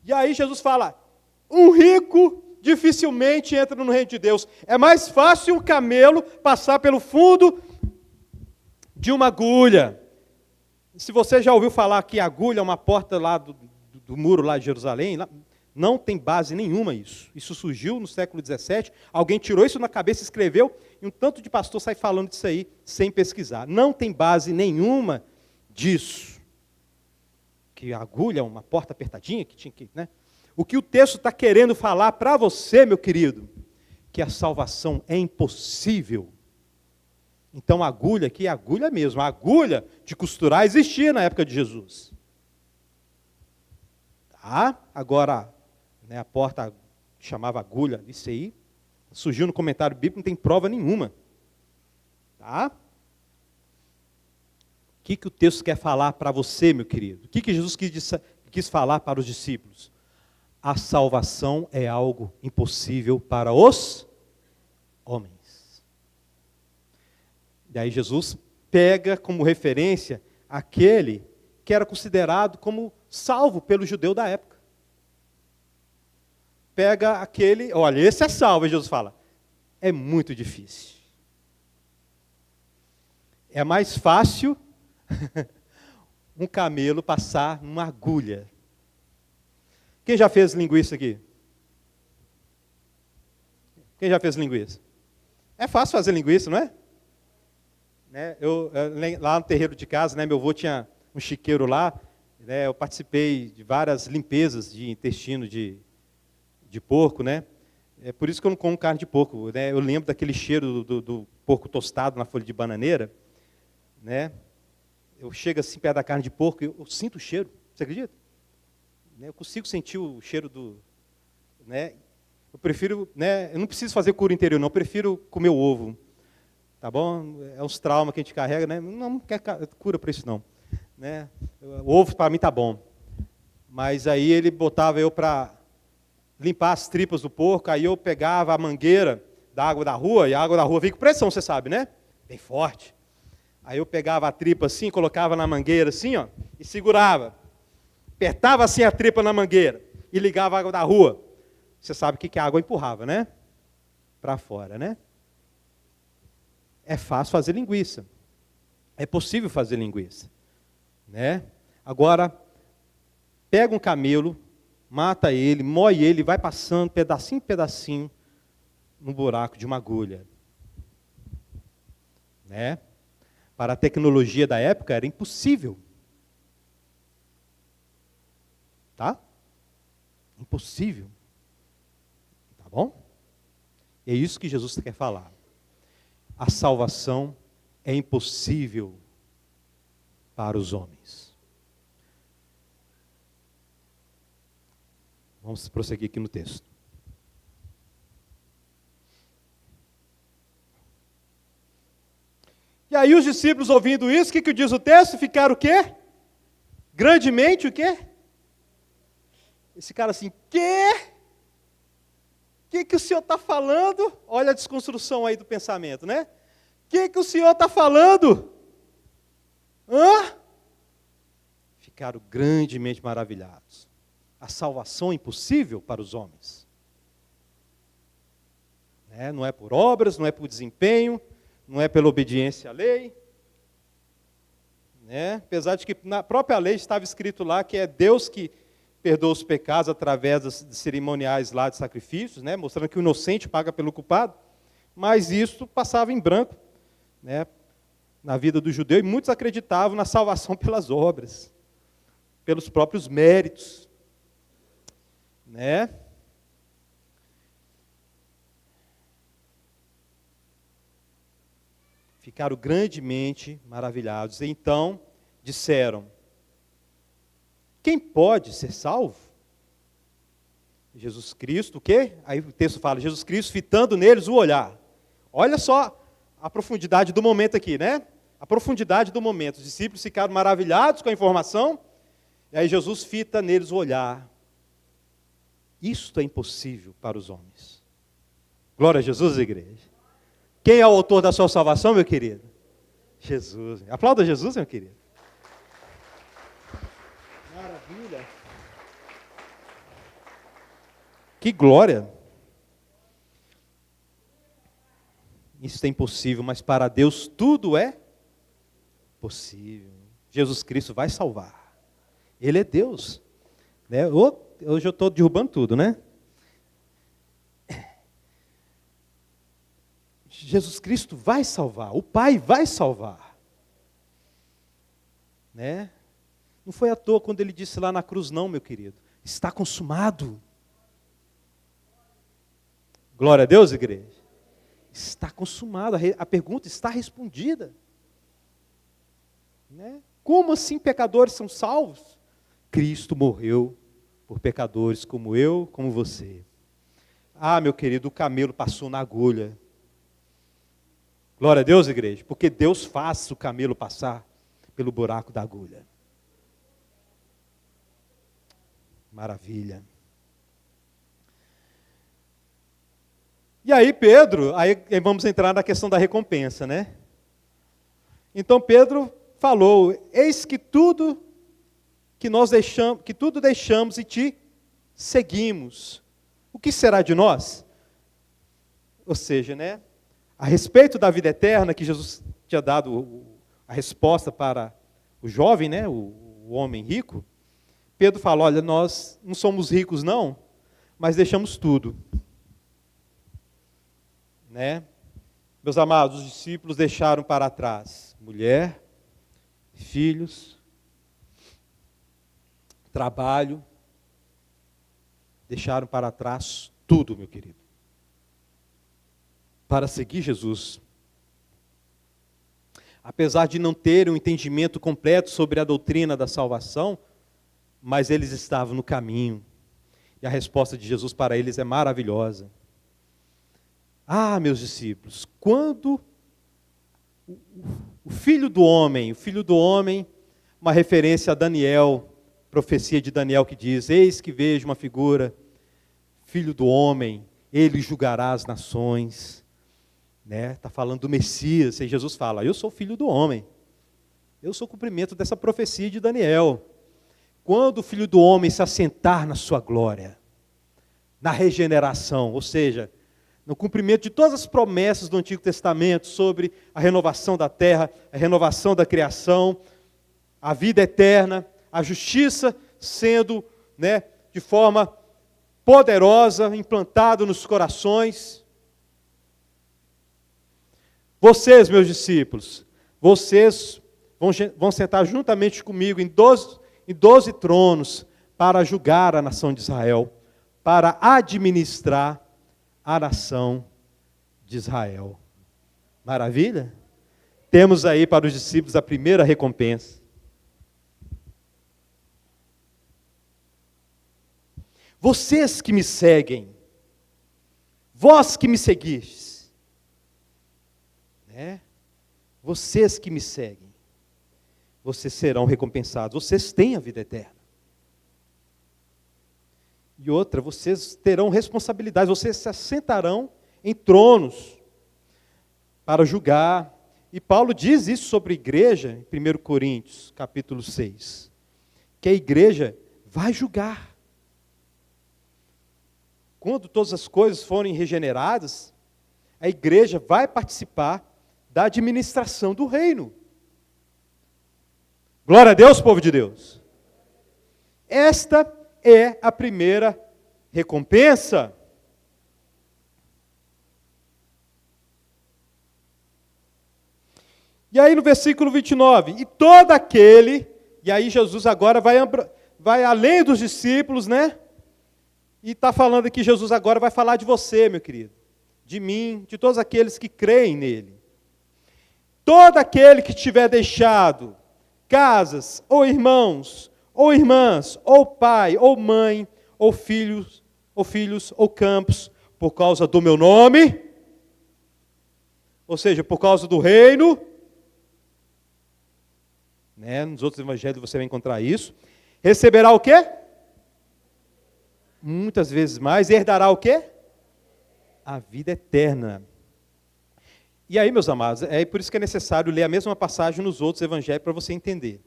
E aí Jesus fala, um rico dificilmente entra no reino de Deus. É mais fácil um camelo passar pelo fundo de uma agulha. Se você já ouviu falar que agulha é uma porta lá do muro lá de Jerusalém, não tem base nenhuma isso. Isso surgiu no século XVII, alguém tirou isso na cabeça, escreveu, e um tanto de pastor sai falando disso aí, sem pesquisar. Não tem base nenhuma disso. Que a agulha é uma porta apertadinha, que tinha que, né? O que o texto está querendo falar para você, meu querido, que a salvação é impossível. Então a agulha aqui é agulha mesmo, a agulha de costurar existia na época de Jesus. Tá? Agora, né, a porta chamava agulha, isso aí, surgiu no comentário bíblico, não tem prova nenhuma. Tá? O que o texto quer falar para você, meu querido? O que Jesus quis falar para os discípulos? A salvação é algo impossível para os homens. E aí Jesus pega como referência aquele que era considerado como salvo pelo judeu da época. Pega aquele, olha, esse é salvo, e Jesus fala, é muito difícil. É mais fácil um camelo passar numa agulha. Quem já fez linguiça aqui? Quem já fez linguiça? É fácil fazer linguiça, não é? Né? Lá no terreiro de casa, né, meu avô tinha um chiqueiro lá, né, eu participei de várias limpezas de intestino de porco, né? É por isso que eu não como carne de porco, né? Eu lembro daquele cheiro do porco tostado na folha de bananeira, né? Eu chego assim perto da carne de porco, eu sinto o cheiro, você acredita? Eu consigo sentir o cheiro do... Né? Eu prefiro, né, eu não preciso fazer cura interior, não, eu prefiro comer o ovo. Tá bom? É uns traumas que a gente carrega, né? Não quer cura para isso, não. Né? O ovo para mim tá bom. Mas aí ele botava eu para limpar as tripas do porco, aí eu pegava a mangueira da água da rua, e a água da rua vem com pressão, você sabe, né? Bem forte. Aí eu pegava a tripa assim, colocava na mangueira assim, ó, e segurava. Apertava assim a tripa na mangueira e ligava a água da rua. Você sabe o que a água empurrava, né? Para fora, né? É fácil fazer linguiça. É possível fazer linguiça. Né? Agora, pega um camelo, mata ele, moe ele, vai passando pedacinho em pedacinho no buraco de uma agulha. Né? Para a tecnologia da época era impossível. Tá? Impossível. Tá bom? É isso que Jesus quer falar. A salvação é impossível para os homens. Vamos prosseguir aqui no texto. E aí os discípulos ouvindo isso, o que diz o texto? Ficaram o quê? Grandemente o quê? Esse cara assim, quê? O que o senhor está falando? Olha a desconstrução aí do pensamento, né? O que o senhor está falando? Hã? Ficaram grandemente maravilhados. A salvação é impossível para os homens. Né? Não é por obras, não é por desempenho, não é pela obediência à lei. Né? Apesar de que na própria lei estava escrito lá que é Deus que perdoa os pecados através dos cerimoniais lá de sacrifícios, né? Mostrando que o inocente paga pelo culpado. Mas isso passava em branco, né? Na vida do judeu, e muitos acreditavam na salvação pelas obras, pelos próprios méritos. Né? ficaram grandemente maravilhados. Então disseram: quem pode ser salvo? Jesus Cristo, o quê? Aí o texto fala, Jesus Cristo fitando neles o olhar. Olha só a profundidade do momento aqui, né? A profundidade do momento. Os discípulos ficaram maravilhados com a informação, e aí Jesus fita neles o olhar. Isto é impossível para os homens. Glória a Jesus, igreja. Quem é o autor da sua salvação, meu querido? Jesus. Aplauda Jesus, meu querido. Maravilha. Que glória. Isso é impossível, mas para Deus tudo é possível. Jesus Cristo vai salvar. Ele é Deus. Né? Hoje eu estou derrubando tudo, né? Jesus Cristo vai salvar. O Pai vai salvar. Né? Não foi à toa quando ele disse lá na cruz, não, meu querido. Está consumado. Glória a Deus, igreja. Está consumado. A pergunta está respondida. Né? Como assim pecadores são salvos? Cristo morreu por pecadores como eu, como você. Ah, meu querido, o camelo passou na agulha. Glória a Deus, igreja. Porque Deus faz o camelo passar pelo buraco da agulha. Maravilha. E aí Pedro, aí vamos entrar na questão da recompensa, né? Então Pedro falou: eis que tudo deixamos e te seguimos. O que será de nós? Ou seja, né? A respeito da vida eterna, que Jesus tinha dado a resposta para o jovem, né? O homem rico. Pedro fala: olha, nós não somos ricos não, mas deixamos tudo. Né? Meus amados, os discípulos deixaram para trás mulher, filhos, trabalho, deixaram para trás tudo, meu querido, para seguir Jesus. Apesar de não terem um entendimento completo sobre a doutrina da salvação, mas eles estavam no caminho, e a resposta de Jesus para eles é maravilhosa. Ah, meus discípulos, quando o filho do homem, uma referência a Daniel, profecia de Daniel que diz: eis que vejo uma figura, filho do homem, ele julgará as nações. Né? Está falando do Messias, e Jesus fala: eu sou filho do homem. Eu sou o cumprimento dessa profecia de Daniel. Quando o filho do homem se assentar na sua glória, na regeneração, ou seja, no cumprimento de todas as promessas do Antigo Testamento sobre a renovação da terra, a renovação da criação, a vida eterna, a justiça sendo, né, de forma poderosa, implantada nos corações. Vocês, meus discípulos, vocês vão sentar juntamente comigo em 12 tronos para julgar a nação de Israel, para administrar a nação de Israel. Maravilha? Temos aí para os discípulos a primeira recompensa. Vocês que me seguem, vós que me seguistes, né? Vocês que me seguem, vocês serão recompensados, vocês têm a vida eterna. E outra, vocês terão responsabilidades, vocês se assentarão em tronos para julgar. E Paulo diz isso sobre a igreja, em 1 Coríntios, capítulo 6, que a igreja vai julgar. Quando todas as coisas forem regeneradas, a igreja vai participar da administração do reino. Glória a Deus, povo de Deus. Esta é a primeira recompensa. E aí no versículo 29, e todo aquele, e aí Jesus agora vai além dos discípulos, né? E está falando aqui, Jesus agora vai falar de você, meu querido, de mim, de todos aqueles que creem nele. Todo aquele que tiver deixado casas, ou irmãos, ou irmãs, ou pai, ou mãe, ou filhos, ou campos, por causa do meu nome, ou seja, por causa do reino, né? Nos outros evangelhos você vai encontrar isso, receberá o quê? Muitas vezes mais, herdará o quê? A vida eterna. E aí, meus amados, é por isso que é necessário ler a mesma passagem nos outros evangelhos para você entender.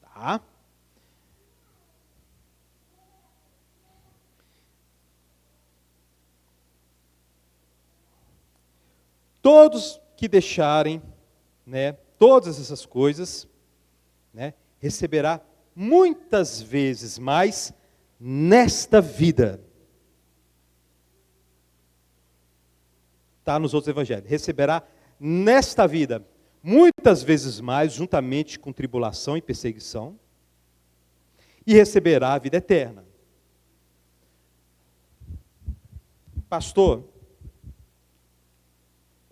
Tá? Todos que deixarem, né, todas essas coisas, né, receberá muitas vezes mais nesta vida. Está nos outros evangelhos. Receberá nesta vida muitas vezes mais, juntamente com tribulação e perseguição, e receberá a vida eterna. Pastor,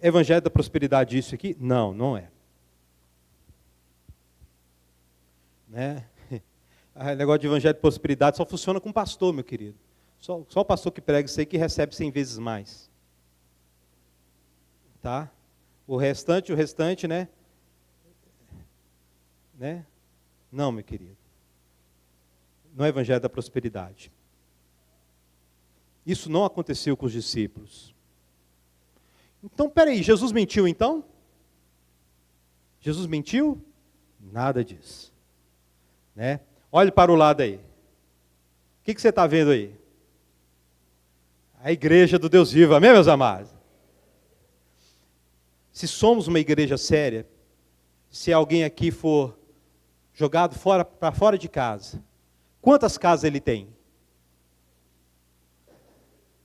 Evangelho da Prosperidade isso aqui? Não, não é. Né? O negócio de Evangelho de Prosperidade só funciona com pastor, meu querido. Só o pastor que prega isso aí que recebe 100 vezes mais. Tá? O restante, né? Não, meu querido. Não é Evangelho da Prosperidade. Isso não aconteceu com os discípulos. Então, peraí, Jesus mentiu então? Jesus mentiu? Nada disso. Né? Olhe para o lado aí. O que você está vendo aí? A igreja do Deus vivo, amém, meus amados? Se somos uma igreja séria, se alguém aqui for jogado para fora de casa, quantas casas ele tem?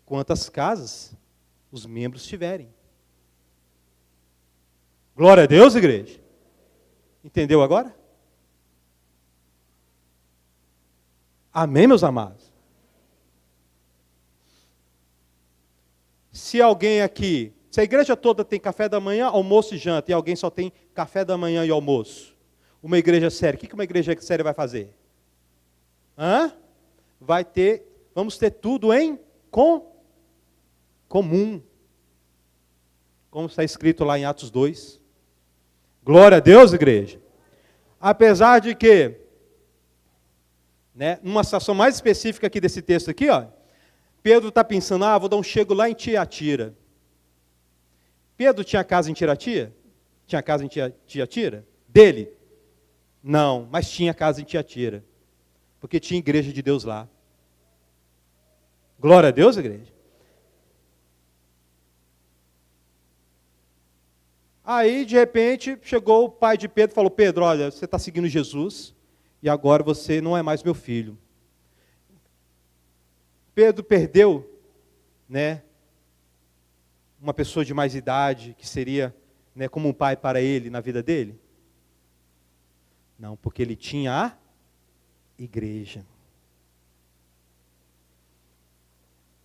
Quantas casas os membros tiverem? Glória a Deus, igreja. Entendeu agora? Amém, meus amados? Se alguém aqui, se a igreja toda tem café da manhã, almoço e janta, e alguém só tem café da manhã e almoço, uma igreja séria, o que uma igreja séria vai fazer? Vamos ter tudo em comum. Como está escrito lá em Atos 2. Glória a Deus, igreja. Apesar de que, né, numa situação mais específica aqui desse texto aqui, ó, Pedro está pensando, vou dar um chego lá em Tiatira. Pedro tinha casa em Tiatira? Tinha casa em Tiatira? Dele? Não, mas tinha casa em Tiatira. Porque tinha igreja de Deus lá. Glória a Deus, igreja. Aí, de repente, chegou o pai de Pedro e falou, Pedro, olha, você está seguindo Jesus e agora você não é mais meu filho. Pedro perdeu, né, uma pessoa de mais idade, que seria, né, como um pai para ele na vida dele? Não, porque ele tinha a igreja.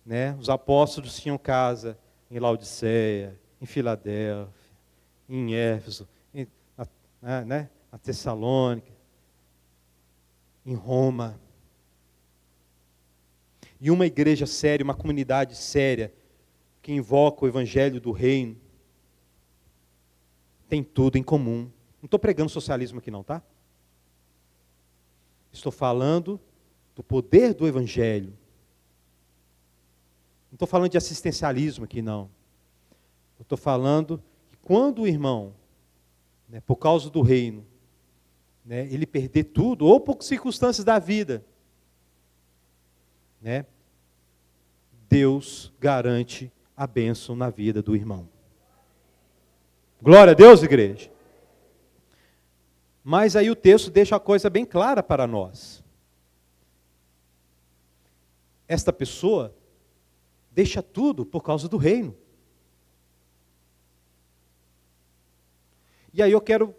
Né? Os apóstolos tinham casa em Laodiceia, em Filadélfia, em Éfeso, na Tessalônica, em Roma. E uma igreja séria, uma comunidade séria, que invoca o evangelho do reino, tem tudo em comum. Não estou pregando socialismo aqui não, tá? Estou falando do poder do evangelho. Não estou falando de assistencialismo aqui, não. Eu estou falando que quando o irmão, né, por causa do reino, né, ele perder tudo, ou por circunstâncias da vida, né, Deus garante a bênção na vida do irmão. Glória a Deus, igreja. Mas aí o texto deixa a coisa bem clara para nós. Esta pessoa deixa tudo por causa do reino. E aí eu quero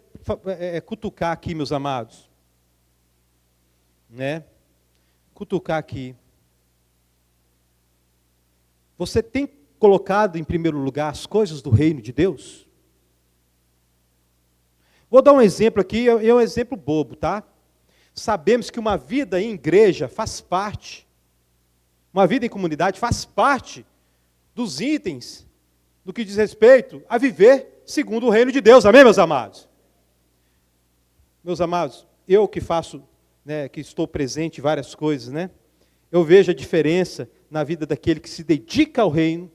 cutucar aqui, meus amados. Né? Cutucar aqui. Você tem colocado em primeiro lugar as coisas do reino de Deus? Vou dar um exemplo aqui, é um exemplo bobo, tá? Sabemos que uma vida em igreja faz parte, uma vida em comunidade faz parte dos itens do que diz respeito a viver segundo o reino de Deus. Amém, meus amados? Meus amados, eu que faço, né, que estou presente em várias coisas, né? Eu vejo a diferença na vida daquele que se dedica ao reino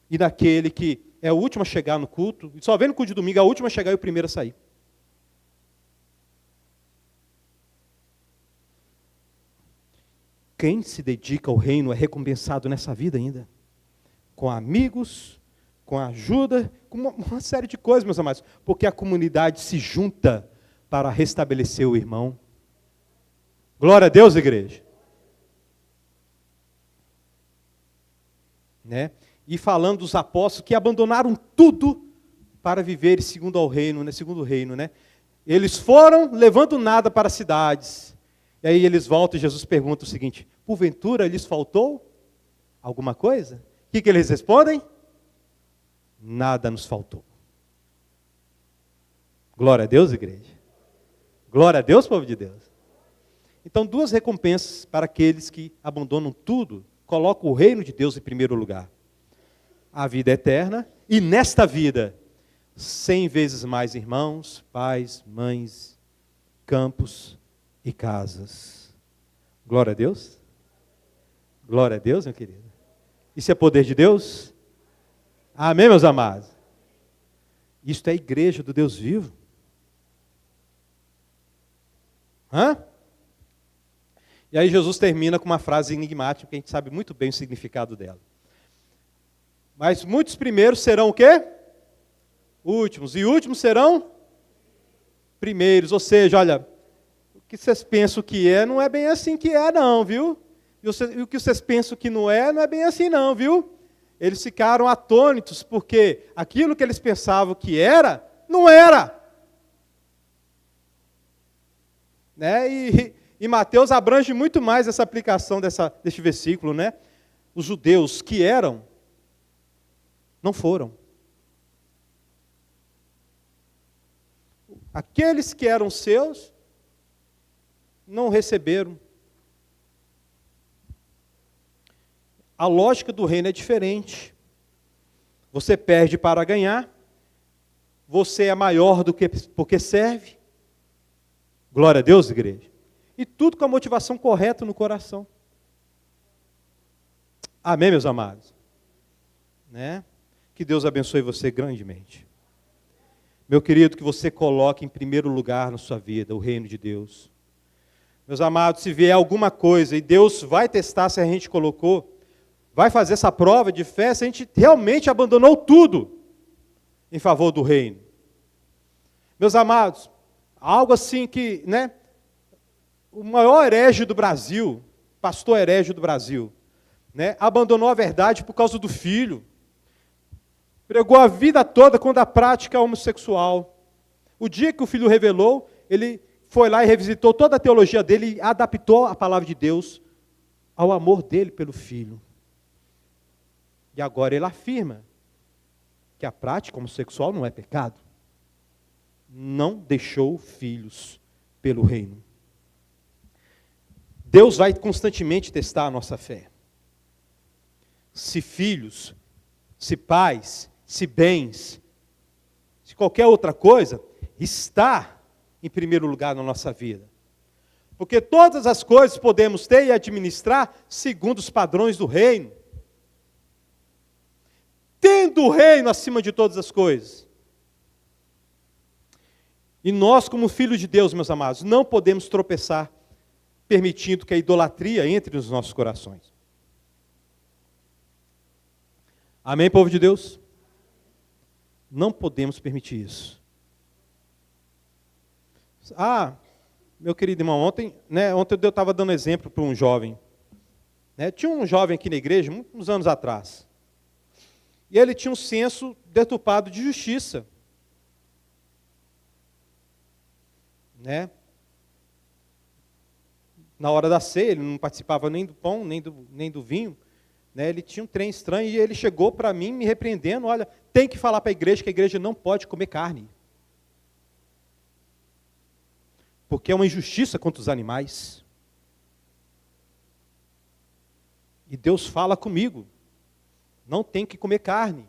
e daquele que é o último a chegar no culto, e só vem no culto de domingo, é o último a chegar e o primeiro a sair. Quem se dedica ao reino é recompensado nessa vida ainda. Com amigos, com ajuda, com uma série de coisas, meus amados. Porque a comunidade se junta para restabelecer o irmão. Glória a Deus, igreja. Né? E falando dos apóstolos que abandonaram tudo para viver segundo ao reino, né? Segundo o reino, né? Eles foram levando nada para as cidades. E aí eles voltam e Jesus pergunta o seguinte: porventura lhes faltou alguma coisa? O que eles respondem? Nada nos faltou. Glória a Deus, igreja. Glória a Deus, povo de Deus. Então, duas recompensas para aqueles que abandonam tudo, colocam o reino de Deus em primeiro lugar. A vida eterna e nesta vida, 100 vezes mais irmãos, pais, mães, campos e casas. Glória a Deus. Glória a Deus, meu querido. Isso é poder de Deus? Amém, meus amados? Isto é a igreja do Deus vivo. Hã? E aí Jesus termina com uma frase enigmática, que a gente sabe muito bem o significado dela. Mas muitos primeiros serão o quê? Últimos. E últimos serão primeiros. Ou seja, olha, o que vocês pensam que é, não é bem assim que é não, viu? E o que vocês pensam que não é bem assim não, viu? Eles ficaram atônitos, porque aquilo que eles pensavam que era, não era. Né? E Mateus abrange muito mais essa aplicação deste versículo, né? Os judeus que eram, não foram. Aqueles que eram seus, não receberam. A lógica do reino é diferente. Você perde para ganhar, você é maior do que porque serve. Glória a Deus, igreja. E tudo com a motivação correta no coração. Amém, meus amados? Né? Que Deus abençoe você grandemente. Meu querido, que você coloque em primeiro lugar na sua vida o reino de Deus. Meus amados, se vier alguma coisa, e Deus vai testar se a gente colocou, vai fazer essa prova de fé se a gente realmente abandonou tudo em favor do reino. Meus amados, algo assim que, né? O maior herege do Brasil, pastor herege do Brasil, né? Abandonou a verdade por causa do filho. Pregou a vida toda contra a prática homossexual. O dia que o filho revelou, ele foi lá e revisitou toda a teologia dele e adaptou a palavra de Deus ao amor dele pelo filho. E agora ele afirma que a prática homossexual não é pecado. Não deixou filhos pelo reino. Deus vai constantemente testar a nossa fé. Se filhos, se pais, se bens, se qualquer outra coisa, está em primeiro lugar na nossa vida. Porque todas as coisas podemos ter e administrar segundo os padrões do reino. Tendo o reino acima de todas as coisas. E nós, como filhos de Deus, meus amados, não podemos tropeçar permitindo que a idolatria entre nos nossos corações. Amém, povo de Deus? Não podemos permitir isso. Ah, meu querido irmão, ontem eu estava dando exemplo para um jovem. Né? Tinha um jovem aqui na igreja, uns anos atrás. E ele tinha um senso deturpado de justiça. Né? Na hora da ceia, ele não participava nem do pão, nem do vinho. né, ele tinha um trem estranho e ele chegou para mim me repreendendo, olha, tem que falar para a igreja que a igreja não pode comer carne. Porque é uma injustiça contra os animais. E Deus fala comigo, não tem que comer carne.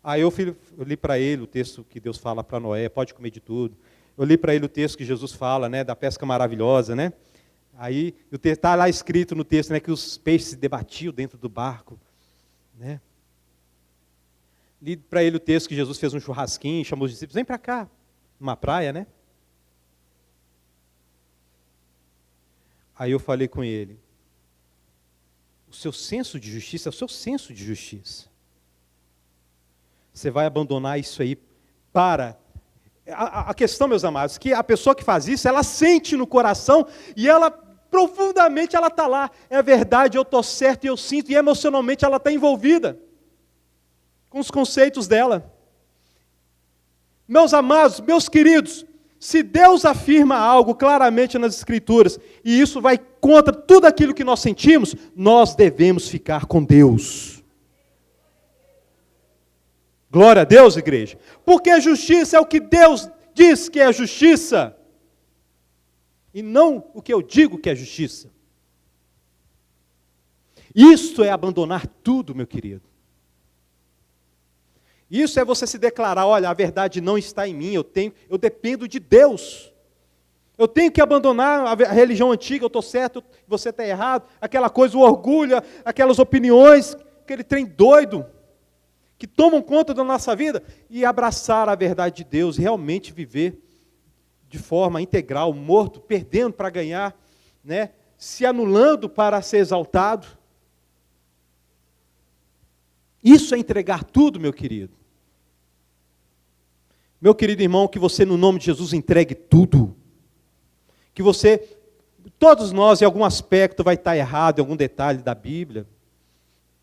Aí eu li para ele o texto que Deus fala para Noé, pode comer de tudo. Eu li para ele o texto que Jesus fala, né, da pesca maravilhosa, né? Aí está lá escrito no texto, né, que os peixes se debatiam dentro do barco, né? Li para ele o texto que Jesus fez um churrasquinho, chamou os discípulos, vem para cá, numa praia, né? Aí eu falei com ele, o seu senso de justiça é o seu senso de justiça. Você vai abandonar isso aí para... A questão, meus amados, que a pessoa que faz isso, ela sente no coração e ela, profundamente, ela está lá. É verdade, eu estou certo e eu sinto, e emocionalmente ela está envolvida com os conceitos dela. Meus amados, meus queridos, se Deus afirma algo claramente nas Escrituras, e isso vai contra tudo aquilo que nós sentimos, nós devemos ficar com Deus. Glória a Deus, igreja. Porque a justiça é o que Deus diz que é justiça, e não o que eu digo que é justiça. Isso é abandonar tudo, meu querido. Isso é você se declarar, olha, a verdade não está em mim, eu dependo de Deus. Eu tenho que abandonar a religião antiga, eu estou certo, você está errado, aquela coisa, o orgulho, aquelas opiniões, aquele trem doido, que tomam conta da nossa vida, e abraçar a verdade de Deus, realmente viver de forma integral, morto, perdendo para ganhar, né? Se anulando para ser exaltado. Isso é entregar tudo, meu querido. Meu querido irmão, que você, no nome de Jesus, entregue tudo. Que você, todos nós, em algum aspecto, vai estar errado, em algum detalhe da Bíblia,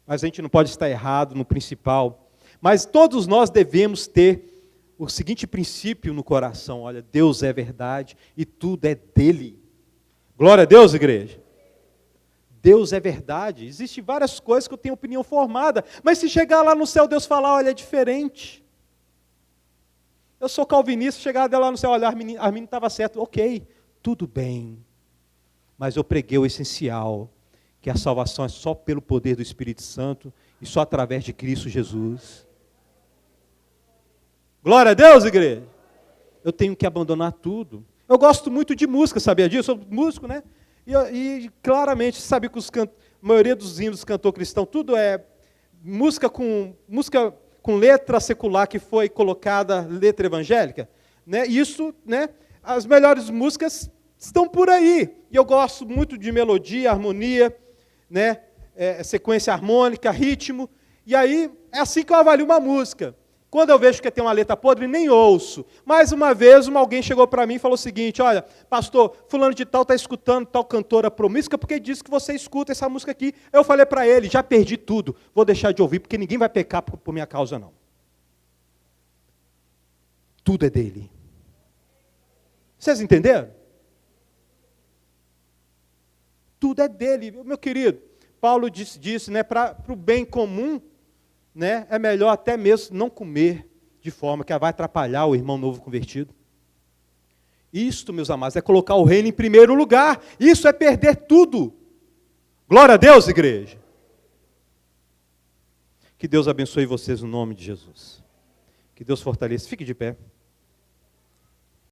mas a gente não pode estar errado no principal. Mas todos nós devemos ter o seguinte princípio no coração, olha, Deus é verdade e tudo é dele. Glória a Deus, igreja. Deus é verdade. Existem várias coisas que eu tenho opinião formada, mas se chegar lá no céu, Deus falar, olha, é diferente. Eu sou calvinista, chegar lá no céu, olha, Arminio estava certo, ok, tudo bem. Mas eu preguei o essencial, que a salvação é só pelo poder do Espírito Santo e só através de Cristo Jesus. Glória a Deus, igreja. Eu tenho que abandonar tudo. Eu gosto muito de música, sabia disso? Eu sou músico, né? E claramente, sabe que a maioria dos hinos do cantor cristão, tudo é música com letra secular que foi colocada, letra evangélica. Né? Isso, né? As melhores músicas estão por aí. E eu gosto muito de melodia, harmonia, né? Sequência harmônica, ritmo. E aí, é assim que eu avalio uma música. Quando eu vejo que tem uma letra podre, nem ouço. Mais uma vez, alguém chegou para mim e falou o seguinte, olha, pastor, fulano de tal está escutando tal cantora promíscua, porque diz que você escuta essa música aqui. Eu falei para ele, já perdi tudo, vou deixar de ouvir, porque ninguém vai pecar por minha causa, não. Tudo é dele. Vocês entenderam? Tudo é dele, meu querido. Paulo disse, né, para o bem comum, né, é melhor até mesmo não comer de forma que vai atrapalhar o irmão novo convertido. Isto, meus amados, é colocar o reino em primeiro lugar. Isso é perder tudo. Glória a Deus, igreja. Que Deus abençoe vocês no nome de Jesus. Que Deus fortaleça. Fique de pé.